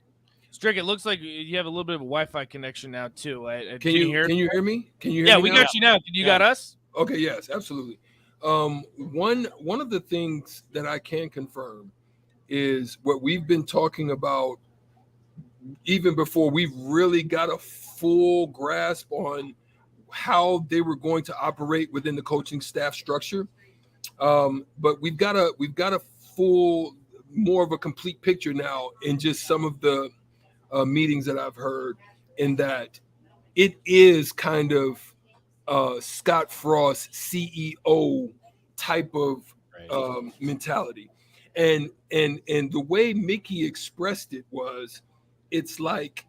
Strick, it looks like you have a little bit of a Wi-Fi connection now too. Can you hear me? Yeah, we got you now. You got us? Okay. Yes, absolutely. One of the things that I can confirm is what we've been talking about even before we've really got a full grasp on how they were going to operate within the coaching staff structure. But we've got a full, more of a complete picture now in just some of the meetings that I've heard, in that it is kind of Scott Frost CEO type of mentality. And the way Mickey expressed it was, it's like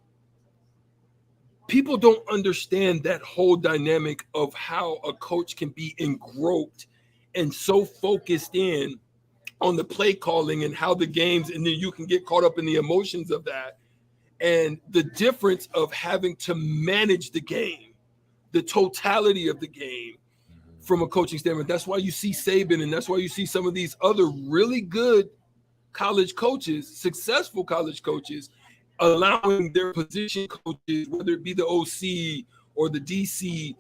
people don't understand that whole dynamic of how a coach can be engroped and so focused in on the play calling and how the games, and then you can get caught up in the emotions of that. And the difference of having to manage the game, the totality of the game from a coaching standpoint. That's why you see Saban, and that's why you see some of these other really good college coaches, successful college coaches, allowing their position coaches, whether it be the OC or the DC,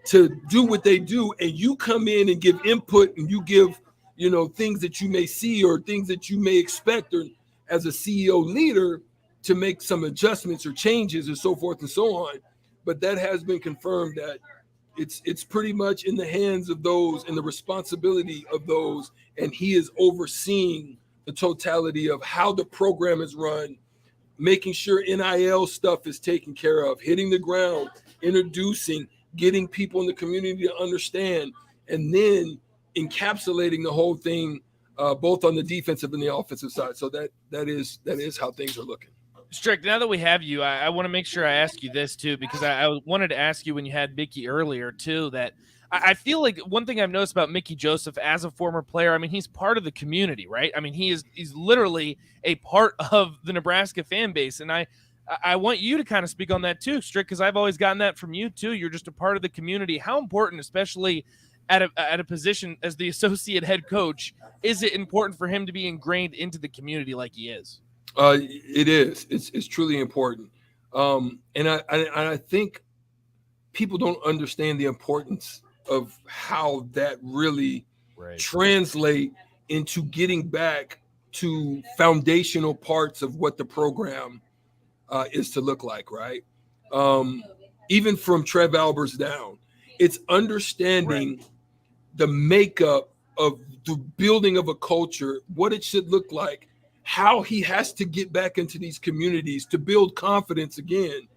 to do what they do. And you come in and give input, and you give, things that you may see or things that you may expect, or as a CEO leader, to make some adjustments or changes and so forth and so on. But that has been confirmed that it's pretty much in the hands of those and the responsibility of those. And he is overseeing the totality of how the program is run, making sure NIL stuff is taken care of, hitting the ground, introducing, getting people in the community to understand, and then encapsulating the whole thing, both on the defensive and the offensive side. So that is how things are looking. Strick, now that we have you, I want to make sure I ask you this too, because I wanted to ask you when you had Mickey earlier too, that I feel like one thing I've noticed about Mickey Joseph as a former player, I mean, he's part of the community, right? I mean, he's literally a part of the Nebraska fan base. And I want you to kind of speak on that too, Strick, because I've always gotten that from you too. You're just a part of the community. How important, especially at a position as the associate head coach, is it important for him to be ingrained into the community like he is? It is. It's truly important. And I think people don't understand the importance of how that really translate into getting back to foundational parts of what the program is to look like, right? Even from Trev Albers down, it's understanding the makeup of the building of a culture, what it should look like, how he has to get back into these communities to build confidence again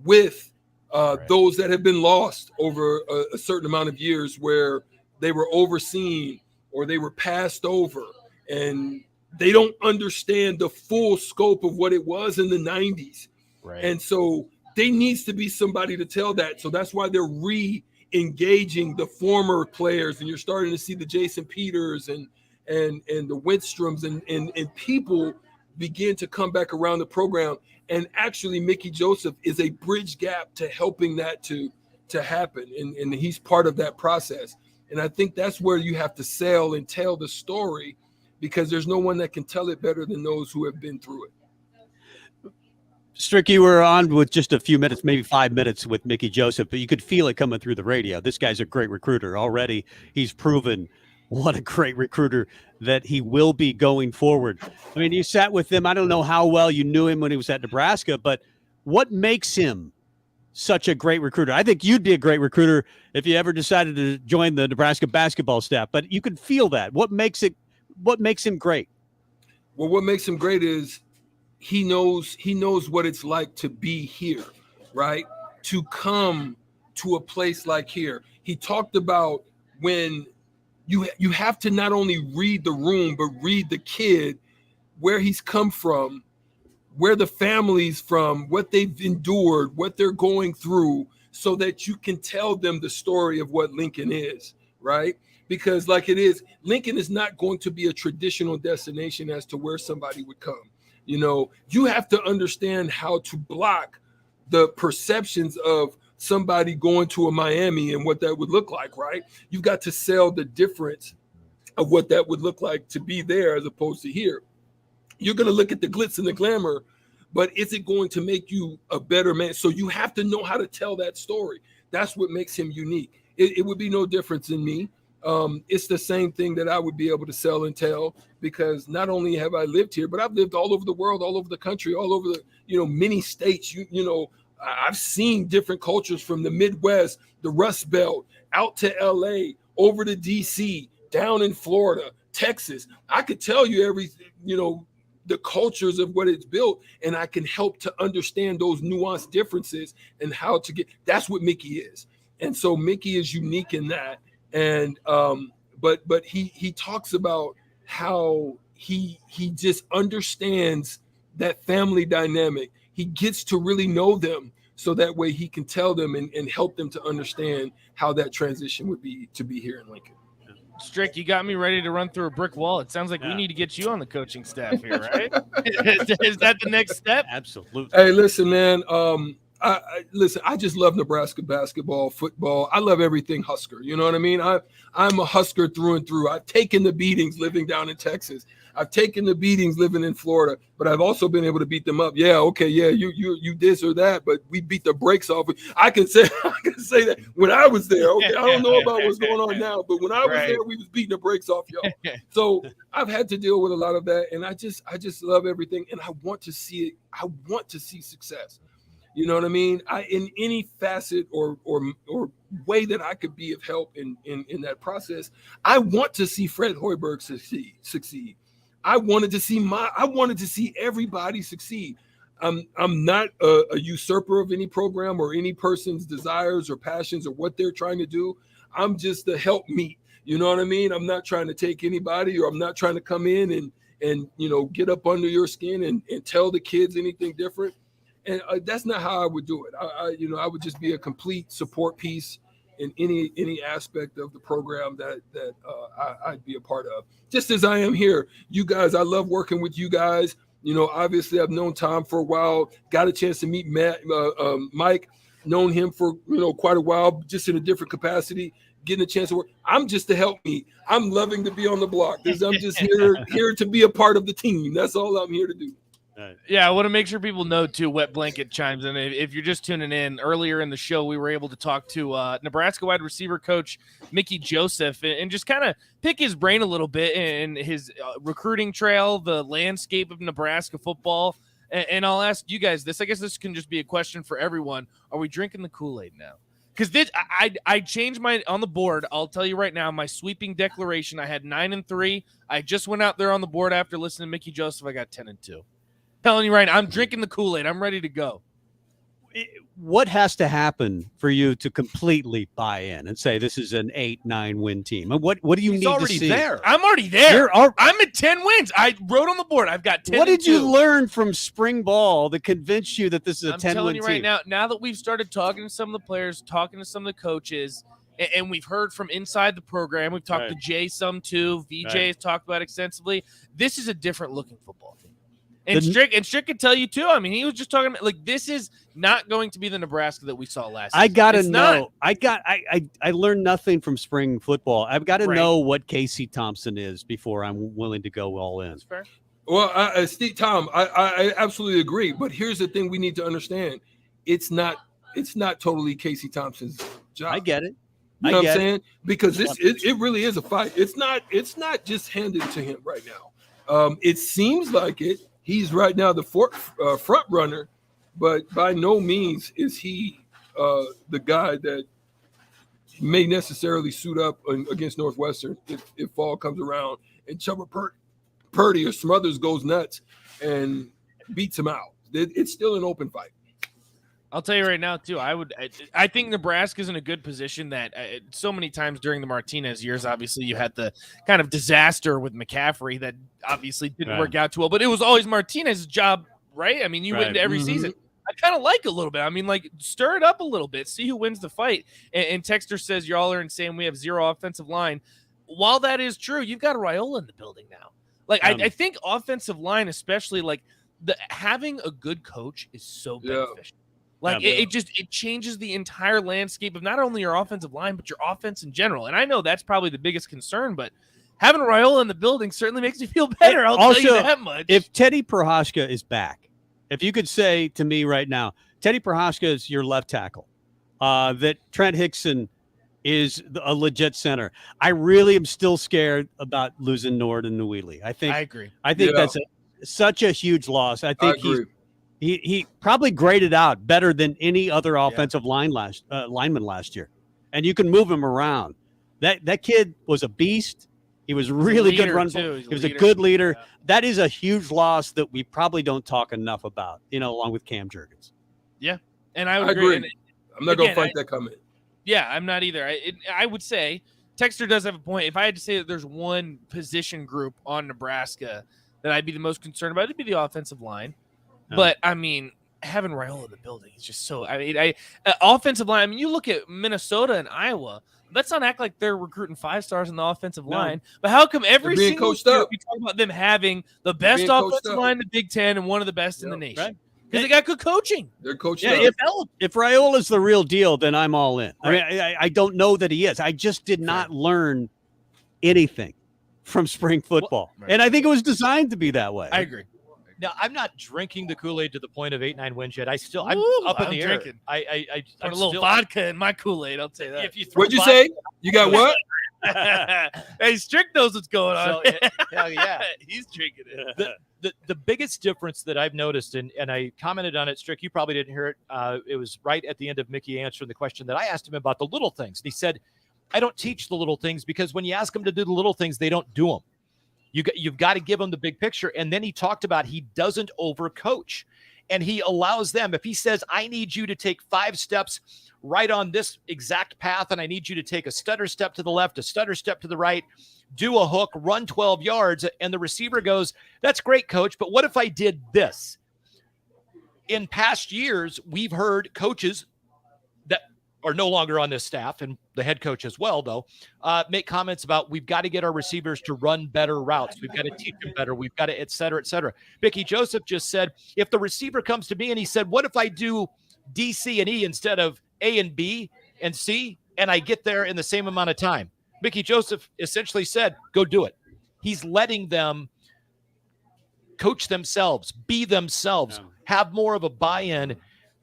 with those that have been lost over a certain amount of years, where they were overseen or they were passed over, and they don't understand the full scope of what it was in the 90s. Right. And so there needs to be somebody to tell that. So that's why they're re-engaging the former players, and you're starting to see the Jason Peters and the Windstroms and people begin to come back around the program. And actually Mickey Joseph is a bridge gap to helping that to happen. And he's part of that process. And I think that's where you have to sell and tell the story, because there's no one that can tell it better than those who have been through it. Strick, you were on with just a few minutes, maybe 5 minutes with Mickey Joseph, but you could feel it coming through the radio. This guy's a great recruiter. Already he's proven what a great recruiter that he will be going forward. I mean, you sat with him. I don't know how well you knew him when he was at Nebraska, but what makes him such a great recruiter? I think you'd be a great recruiter if you ever decided to join the Nebraska basketball staff, but you can feel that. What makes him great? Well, what makes him great is he knows what it's like to be here, right? To come to a place like here. He talked about when you have to not only read the room, but read the kid, where he's come from, where the family's from, what they've endured, what they're going through, so that you can tell them the story of what Lincoln is, right? Because like it is, Lincoln is not going to be a traditional destination as to where somebody would come. You have to understand how to block the perceptions of somebody going to a Miami and what that would look like, right? You've got to sell the difference of what that would look like to be there as opposed to here. You're going to look at the glitz and the glamour, but is it going to make you a better man? So you have to know how to tell that story. That's what makes him unique. It would be no difference in me. It's the same thing that I would be able to sell and tell, because not only have I lived here, but I've lived all over the world, all over the country, all over the, many states. I've seen different cultures from the Midwest, the Rust Belt, out to LA, over to DC, down in Florida, Texas. I could tell you everything, the cultures of what it's built, and I can help to understand those nuanced differences and how to get. That's what Mickey is. And so Mickey is unique in that. And but he talks about how he just understands that family dynamic. He gets to really know them so that way he can tell them and help them to understand how that transition would be to be here in Lincoln. Strick, you got me ready to run through a brick wall. It sounds like we need to get you on the coaching staff here, right? Is that the next step? Absolutely. Hey, listen, man. Listen, I just love Nebraska basketball, football. I love everything Husker. You know what I mean? I'm a Husker through and through. I've taken the beatings living down in Texas. I've taken the beatings living in Florida, but I've also been able to beat them up. Yeah, okay, yeah, you this or that, but we beat the brakes off. I can say that when I was there. Okay, I don't know about what's going on now, but when I was there, we was beating the brakes off y'all. So I've had to deal with a lot of that, and I just love everything, and I want to see it. I want to see success. You know what I mean? In any facet or way that I could be of help in that process, I want to see Fred Hoiberg succeed. I wanted to see everybody succeed. I'm not a usurper of any program or any person's desires or passions or what they're trying to do. I'm just the help me. You know what I mean? I'm not trying to take anybody, or I'm not trying to come in and get up under your skin and tell the kids anything different. And that's not how I would do it. I would just be a complete support piece in any aspect of the program that I'd be a part of. Just as I am here, you guys, I love working with you guys. Obviously I've known Tom for a while, got a chance to meet Mike, known him for, quite a while, just in a different capacity, getting a chance to work. I'm just to help me. I'm loving to be on the block. I'm just here to be a part of the team. That's all I'm here to do. Yeah, I want to make sure people know, too, Wet Blanket chimes in. If you're just tuning in, earlier in the show, we were able to talk to Nebraska wide receiver coach Mickey Joseph and just kind of pick his brain a little bit in his recruiting trail, the landscape of Nebraska football. And I'll ask you guys this. I guess this can just be a question for everyone. Are we drinking the Kool-Aid now? Because I changed my on the board. I'll tell you right now, my sweeping declaration, I had 9-3. I just went out there on the board after listening to Mickey Joseph. I got 10-2. Telling you right now, I'm drinking the Kool-Aid. I'm ready to go. What has to happen for you to completely buy in and say this is an 8-9 win team? And what do you need to see? I'm already there. I'm at 10 wins. I wrote on the board. I've got 10. What did you learn from spring ball that convinced you that this is a 10-win team? I'm telling you right now that we've started talking to some of the players, talking to some of the coaches, and we've heard from inside the program. We've talked to Jay some too. VJ has talked about it extensively. This is a different looking football team. And Strick could tell you too. I mean, he was just talking about this is not going to be the Nebraska that we saw last season. I gotta know. I learned nothing from spring football. I've got to know what Casey Thompson is before I'm willing to go all in. That's fair. Well, Tom, I absolutely agree. But here's the thing: we need to understand: it's not totally Casey Thompson's job. I get it. You know what I'm saying? Because it really is a fight. It's not just handed to him right now. It seems like it. He's right now the front runner, but by no means is he the guy that may necessarily suit up against Northwestern if fall comes around and Chubba Purdy or Smothers goes nuts and beats him out. It's still an open fight. I'll tell you right now, too, I think Nebraska's in a good position that so many times during the Martinez years, obviously you had the kind of disaster with McCaffrey that obviously didn't work out too well, but it was always Martinez's job, right? I mean, you win every season. I kind of like a little bit. I mean, stir it up a little bit, see who wins the fight. And Texter says, y'all are insane. We have 0 offensive line. While that is true, you've got Raiola in the building now. I think offensive line, especially having a good coach is so beneficial. It changes the entire landscape of not only your offensive line, but your offense in general. And I know that's probably the biggest concern, but having Raiola in the building certainly makes me feel better. I'll tell you that much. If Teddy Prochazka is back, if you could say to me right now, Teddy Prochazka is your left tackle, that Trent Hickson is a legit center. I really am still scared about losing Nord and Nwili. I agree. I think that's such a huge loss. I think he probably graded out better than any other offensive lineman last year. And you can move him around. That kid was a beast. He was really good run. He was a good leader. Yeah. That is a huge loss that we probably don't talk enough about, along with Cam Jurgens. Yeah. And I would agree. I'm not going to fight that comment. Yeah, I'm not either. I would say Texter does have a point. If I had to say that there's one position group on Nebraska that I'd be the most concerned about, it'd be the offensive line. But I mean, having Raiola in the building is just so. I mean, offensive line. I mean, you look at Minnesota and Iowa. Let's not act like they're recruiting 5-stars on the offensive line. But how come every single year we talk about them having the best offensive line in the Big Ten and one of the best in the nation? Right. Because they got good coaching. They're coaching. Yeah, if Raiola's the real deal, then I'm all in. I mean, I don't know that he is. I just did not learn anything from spring football. And I think it was designed to be that way. I agree. Now, I'm not drinking the Kool-Aid to the point of 8-9 wins yet. I'm up in the air. Drinking. I put a little vodka in my Kool-Aid. I'll tell you that. If you throw What'd you say? You got what? Hey, Strick knows what's going on. So, hell yeah. He's drinking it. The biggest difference that I've noticed, and I commented on it, Strick, you probably didn't hear it. It was right at the end of Mickey answering the question that I asked him about the little things. And he said, I don't teach the little things because when you ask them to do the little things, they don't do them. You've got to give them the big picture. And then he talked about he doesn't overcoach. And he allows them, if he says, I need you to take 5 steps right on this exact path, and I need you to take a stutter step to the left, a stutter step to the right, do a hook, run 12 yards, and the receiver goes, that's great, coach, but what if I did this? In past years, we've heard coaches that are no longer on this staff, and the head coach as well, though, make comments about we've got to get our receivers to run better routes. We've got to teach them better. We've got to, et cetera, et cetera. Mickey Joseph just said, if the receiver comes to me and he said, what if I do D, C, and E instead of A and B and C, and I get there in the same amount of time? Mickey Joseph essentially said, go do it. He's letting them coach themselves, be themselves, have more of a buy-in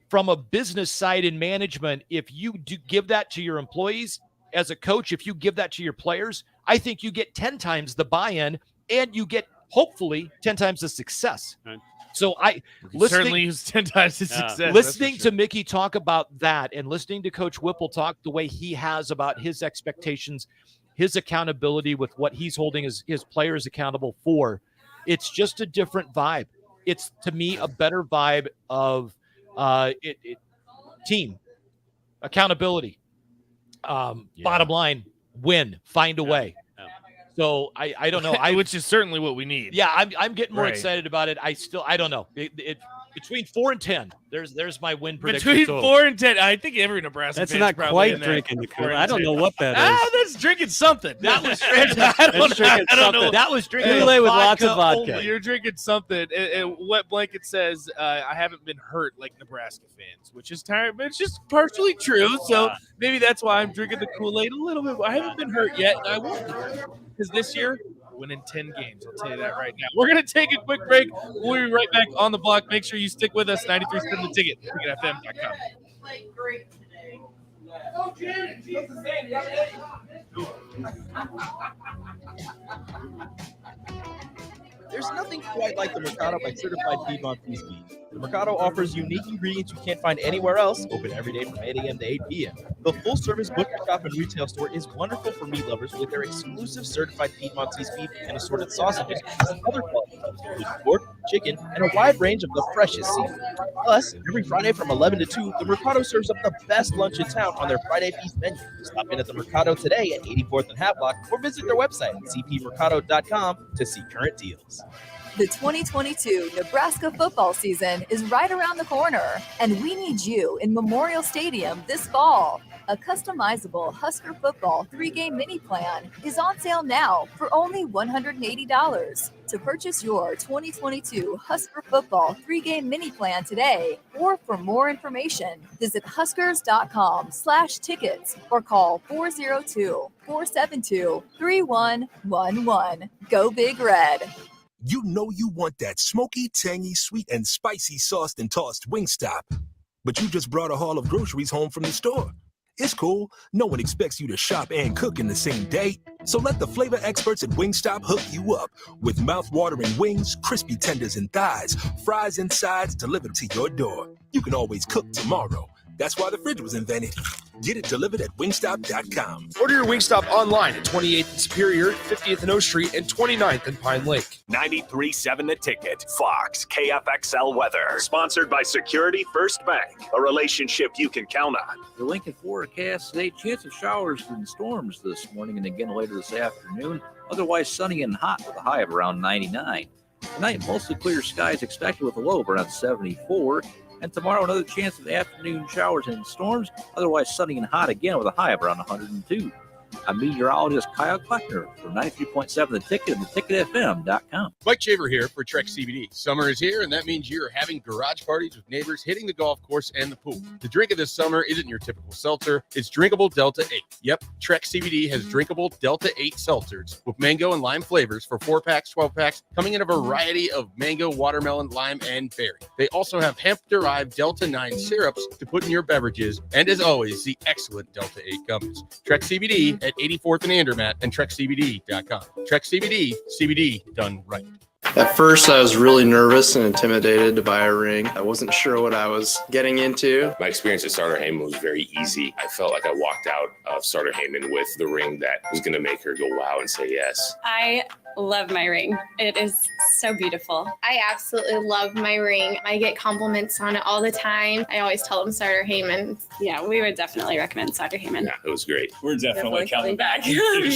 from a business side in management. If you do give that to your employees as a coach, if you give that to your players, I think you get 10 times the buy-in and you get hopefully 10 times the success. Right. So certainly use 10 times the success. Listening to Mickey talk about that and listening to Coach Whipple talk the way he has about his expectations, his accountability with what he's holding his players accountable for, it's just a different vibe. It's, to me, a better vibe of team accountability. Bottom line, win, find a way. So I don't know. Which is certainly what we need. Yeah, I'm getting more excited about it. I don't know. Between 4 and 10, there's my win prediction. Between 4 and 10, I think every Nebraska. That's fan's not probably quite in there. drinking the Kool-Aid. I don't know what that is. That's drinking something. That was I don't know. That was drinking Kool-Aid with lots of vodka. Only. You're drinking something. Wet Blanket says, I haven't been hurt like Nebraska fans, which is tired, but it's just partially true. So maybe that's why I'm drinking the Kool-Aid a little bit. I haven't been hurt yet, and I won't be hurt. Because this year, we're winning 10 games. I'll tell you that right now. We're going to take a quick break. We'll be right back on the block. Make sure you stick with us. 93.7 The Ticket, ticketfm.com. There's nothing quite like the Mercado by Certified Piedmontese Beef. The Mercado offers unique ingredients you can't find anywhere else, open every day from 8 a.m. to 8 p.m. The full-service butcher shop and retail store is wonderful for meat lovers with their exclusive Certified Piedmontese Beef and assorted sausages and other quality items, including pork, chicken, and a wide range of the freshest seafood. Plus, every Friday from 11 to 2, the Mercado serves up the best lunch in town on their Friday Feast menu. Stop in at the Mercado today at 84th and Havelock or visit their website at cpmercado.com to see current deals. The 2022 Nebraska football season is right around the corner, and we need you in Memorial Stadium this fall. A customizable Husker football 3-game mini plan is on sale now for only $180. To purchase your 2022 Husker football 3-game mini plan today, or for more information, visit huskers.com/tickets or call 402-472-3111. Go Big Red. You know you want that smoky, tangy, sweet, and spicy sauced and tossed Wingstop. But you just brought a haul of groceries home from the store. It's cool. No one expects you to shop and cook in the same day. So let the flavor experts at Wingstop hook you up with mouth-watering wings, crispy tenders and thighs, fries and sides delivered to your door. You can always cook tomorrow. That's why the fridge was invented. Get it delivered at wingstop.com. Order your Wingstop online at 28th and Superior, 50th and O Street, and 29th and Pine Lake. 93.7 The Ticket. Fox KFXL weather. Sponsored by Security First Bank. A relationship you can count on. The Lincoln forecast today, chance of showers and storms this morning and again later this afternoon. Otherwise sunny and hot with a high of around 99. Tonight, mostly clear skies expected with a low of around 74. And tomorrow, another chance of afternoon showers and storms, otherwise sunny and hot again with a high of around 102. I'm meteorologist Kyle Kleckner from 93.7 The Ticket and theticketfm.com. Mike Shaver here for Trek CBD. Summer is here, and that means you're having garage parties with neighbors, hitting the golf course and the pool. The drink of this summer isn't your typical seltzer. It's drinkable Delta 8. Yep, Trek CBD has drinkable Delta 8 seltzers with mango and lime flavors for 4-packs, 12-packs, coming in a variety of mango, watermelon, lime, and berry. They also have hemp-derived Delta 9 syrups to put in your beverages, and as always, the excellent Delta 8 gummies. Trek CBD at 84th and Andermatt and TrekCBD.com. Trek CBD, CBD done right. At first, I was really nervous and intimidated to buy a ring. I wasn't sure what I was getting into. My experience at Starter Heyman was very easy. I felt like I walked out of Starter Heyman with the ring that was going to make her go wow and say yes. I love my ring. It is so beautiful. I absolutely love my ring. I get compliments on it all the time. I always tell them Starter Heyman. Yeah, we would definitely recommend Starter Heyman. Yeah, it was great. We're definitely coming back. Sure.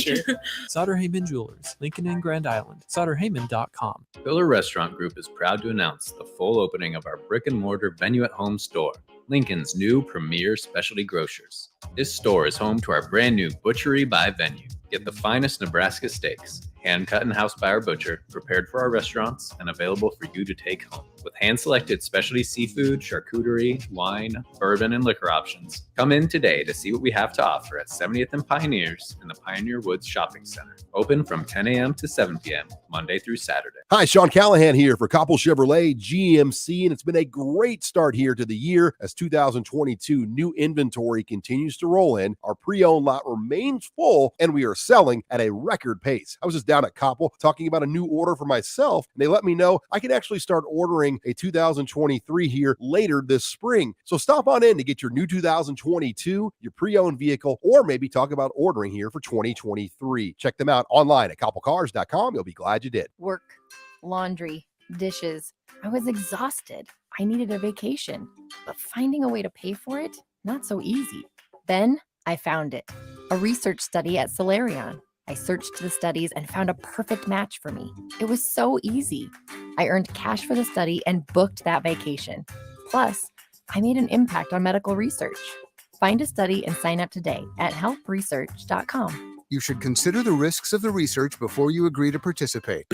Sauter Heyman Jewelers, Lincoln and Grand Island. SauterHeyman.com. Pillar Restaurant Group is proud to announce the full opening of our brick-and-mortar venue-at-home store, Lincoln's new premier specialty grocers. This store is home to our brand new Butchery by Venue. Get the finest Nebraska steaks, hand-cut in-house by our butcher, prepared for our restaurants, and available for you to take home. With hand-selected specialty seafood, charcuterie, wine, bourbon, and liquor options. Come in today to see what we have to offer at 70th and Pioneers in the Pioneer Woods Shopping Center. Open from 10 a.m. to 7 p.m., Monday through Saturday. Hi, Sean Callahan here for Coppell Chevrolet Gmc, and it's been a great start here to the year as 2022 new inventory continues to roll in. Our pre-owned lot remains full, and we are selling at a record pace. I was just down at Coppell talking about a new order for myself, and they let me know I can actually start ordering a 2023 here later this spring. So stop on in to get your new 2022, your pre-owned vehicle, or maybe talk about ordering here for 2023. Check them out online at coppellcars.com. You'll be glad you did. Work, laundry, dishes. I was exhausted. I needed a vacation, but finding a way to pay for it, not so easy. Then I found it. A research study at Solarion. I searched the studies and found a perfect match for me. It was so easy. I earned cash for the study and booked that vacation. Plus, I made an impact on medical research. Find a study and sign up today at helpresearch.com. You should consider the risks of the research before you agree to participate.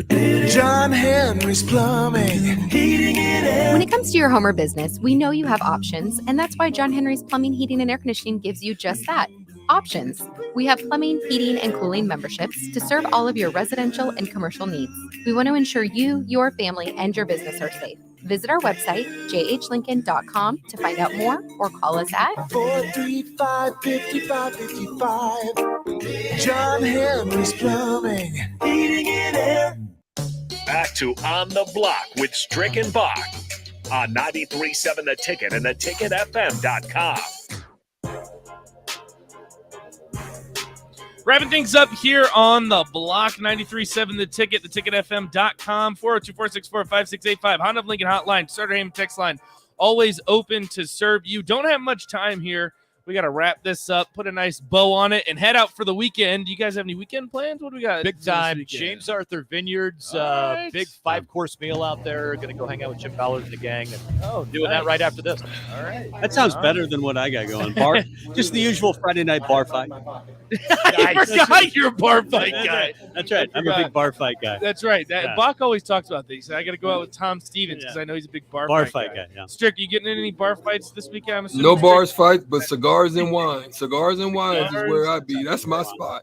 John Henry's Plumbing, heating and air. When it comes to your home or business, we know you have options, and that's why John Henry's Plumbing, Heating, and Air Conditioning gives you just that. Options. We have plumbing, heating, and cooling memberships to serve all of your residential and commercial needs. We want to ensure you, your family, and your business are safe. Visit our website, jhlincoln.com, to find out more or call us at 435-5555. John Henry's Plumbing, heating and air. Back to On the Block with Strick and Bach on 93.7 The Ticket and theticketfm.com. Wrapping things up here on the block, 93.7 The Ticket, theticketfm.com, 402-464-5685, Honda of Lincoln hotline, Starter Heyman text line, always open to serve you. Don't have much time here. We got to wrap this up, put a nice bow on it, and head out for the weekend. Do you guys have any weekend plans? What do we got? Big time. James Arthur Vineyards, Right. big 5-course meal out there. Going to go hang out with Chip Ballard and the gang. And doing that right after this. All right. That sounds better than what I got going. Bar, just the usual Friday night bar fight. I forgot you're a bar fight guy. That's right. I'm a big bar fight guy. That's right. Yeah. Bach always talks about these. I got to go out with Tom Stevens because I know he's a big bar fight guy. Yeah. Strick, you getting in any bar fights this weekend? I'm assuming, No Strick? bars fights, but cigars and wine. Cigars and wines is where I be. That's my spot.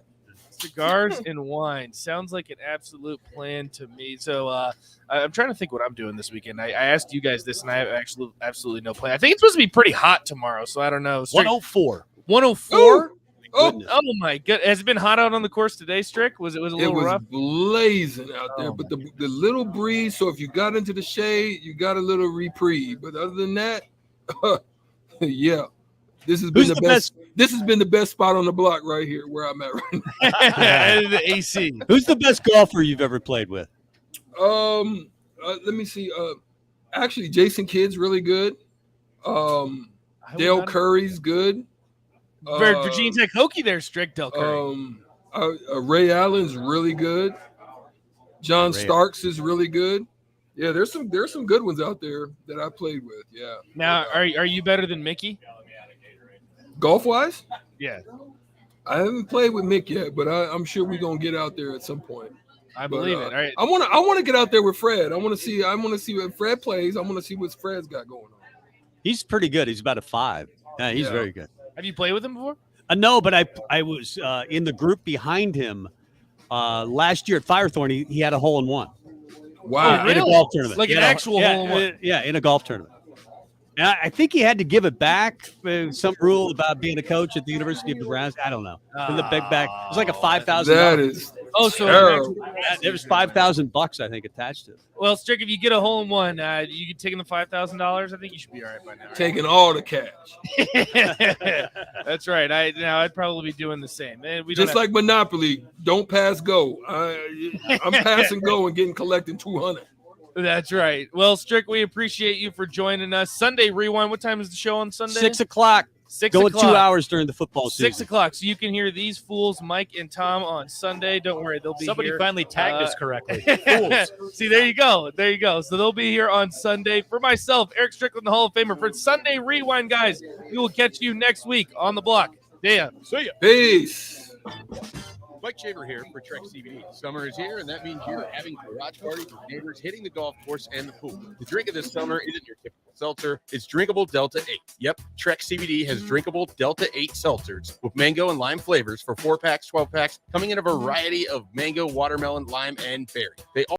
Cigars and wine. Sounds like an absolute plan to me. So I'm trying to think what I'm doing this weekend. I asked you guys this, and I have absolutely no plan. I think it's supposed to be pretty hot tomorrow, so I don't know. Strick, 104. 104? Oh my god! Has it been hot out on the course today, Strick? Was it a little rough? Blazing out there, but the little breeze. So if you got into the shade, you got a little reprieve. But other than that, yeah, this has been the best. This has been the best spot on the block right here, where I'm at right now. The AC. Who's the best golfer you've ever played with? Let me see. Actually, Jason Kidd's really good. Dale Curry's good. Virginia Tech Hokie there, Strick. Del Curry. Ray Allen's really good. John Starks is really good. Yeah, there's some good ones out there that I played with. Yeah. Now, are you better than Mickey? Golf wise? Yeah. I haven't played with Mick yet, but I'm sure we're gonna get out there at some point. I believe it. All right. I want to get out there with Fred. I want to see what Fred plays. I want to see what Fred's got going on. He's pretty good. He's about a 5. Yeah, he's very good. Have you played with him before? No, but I was in the group behind him last year at Firethorn. He had a hole in one. Wow! In a golf tournament, Like an actual hole in one. Yeah, in a golf tournament. And I think he had to give it back. Some rule about being a coach at the University of Nebraska. I don't know. The big back. It was like a $5,000. That is so there was $5,000 I think attached to it. Well, Strick, if you get a hole in one, you can take in the $5,000. I think you should be all right by now. Right? Taking all the cash. That's right. I'd probably be doing the same. And we just like Monopoly. Don't pass go. I'm passing go and collecting 200. That's right. Well, Strick, we appreciate you for joining us. Sunday Rewind. What time is the show on Sunday? 6 o'clock. 6 Go o'clock. 2 hours during the football season. 6 o'clock. So you can hear these fools, Mike and Tom, on Sunday. Don't worry, they'll be Somebody here. finally tagged us correctly. Fools. See, there you go. There you go. So they'll be here on Sunday. For myself, Erick Strickland, the Hall of Famer, for Sunday Rewind, guys. We will catch you next week on the block. Yeah. See ya. Peace. Mike Shaver here for Trek CBD. Summer is here, and that means you're having garage parties with neighbors, hitting the golf course and the pool. The drink of this summer isn't your typical seltzer. It's drinkable Delta 8. Yep, Trek CBD has drinkable Delta 8 seltzers with mango and lime flavors for 4-packs, 12-packs, coming in a variety of mango, watermelon, lime, and berry. They all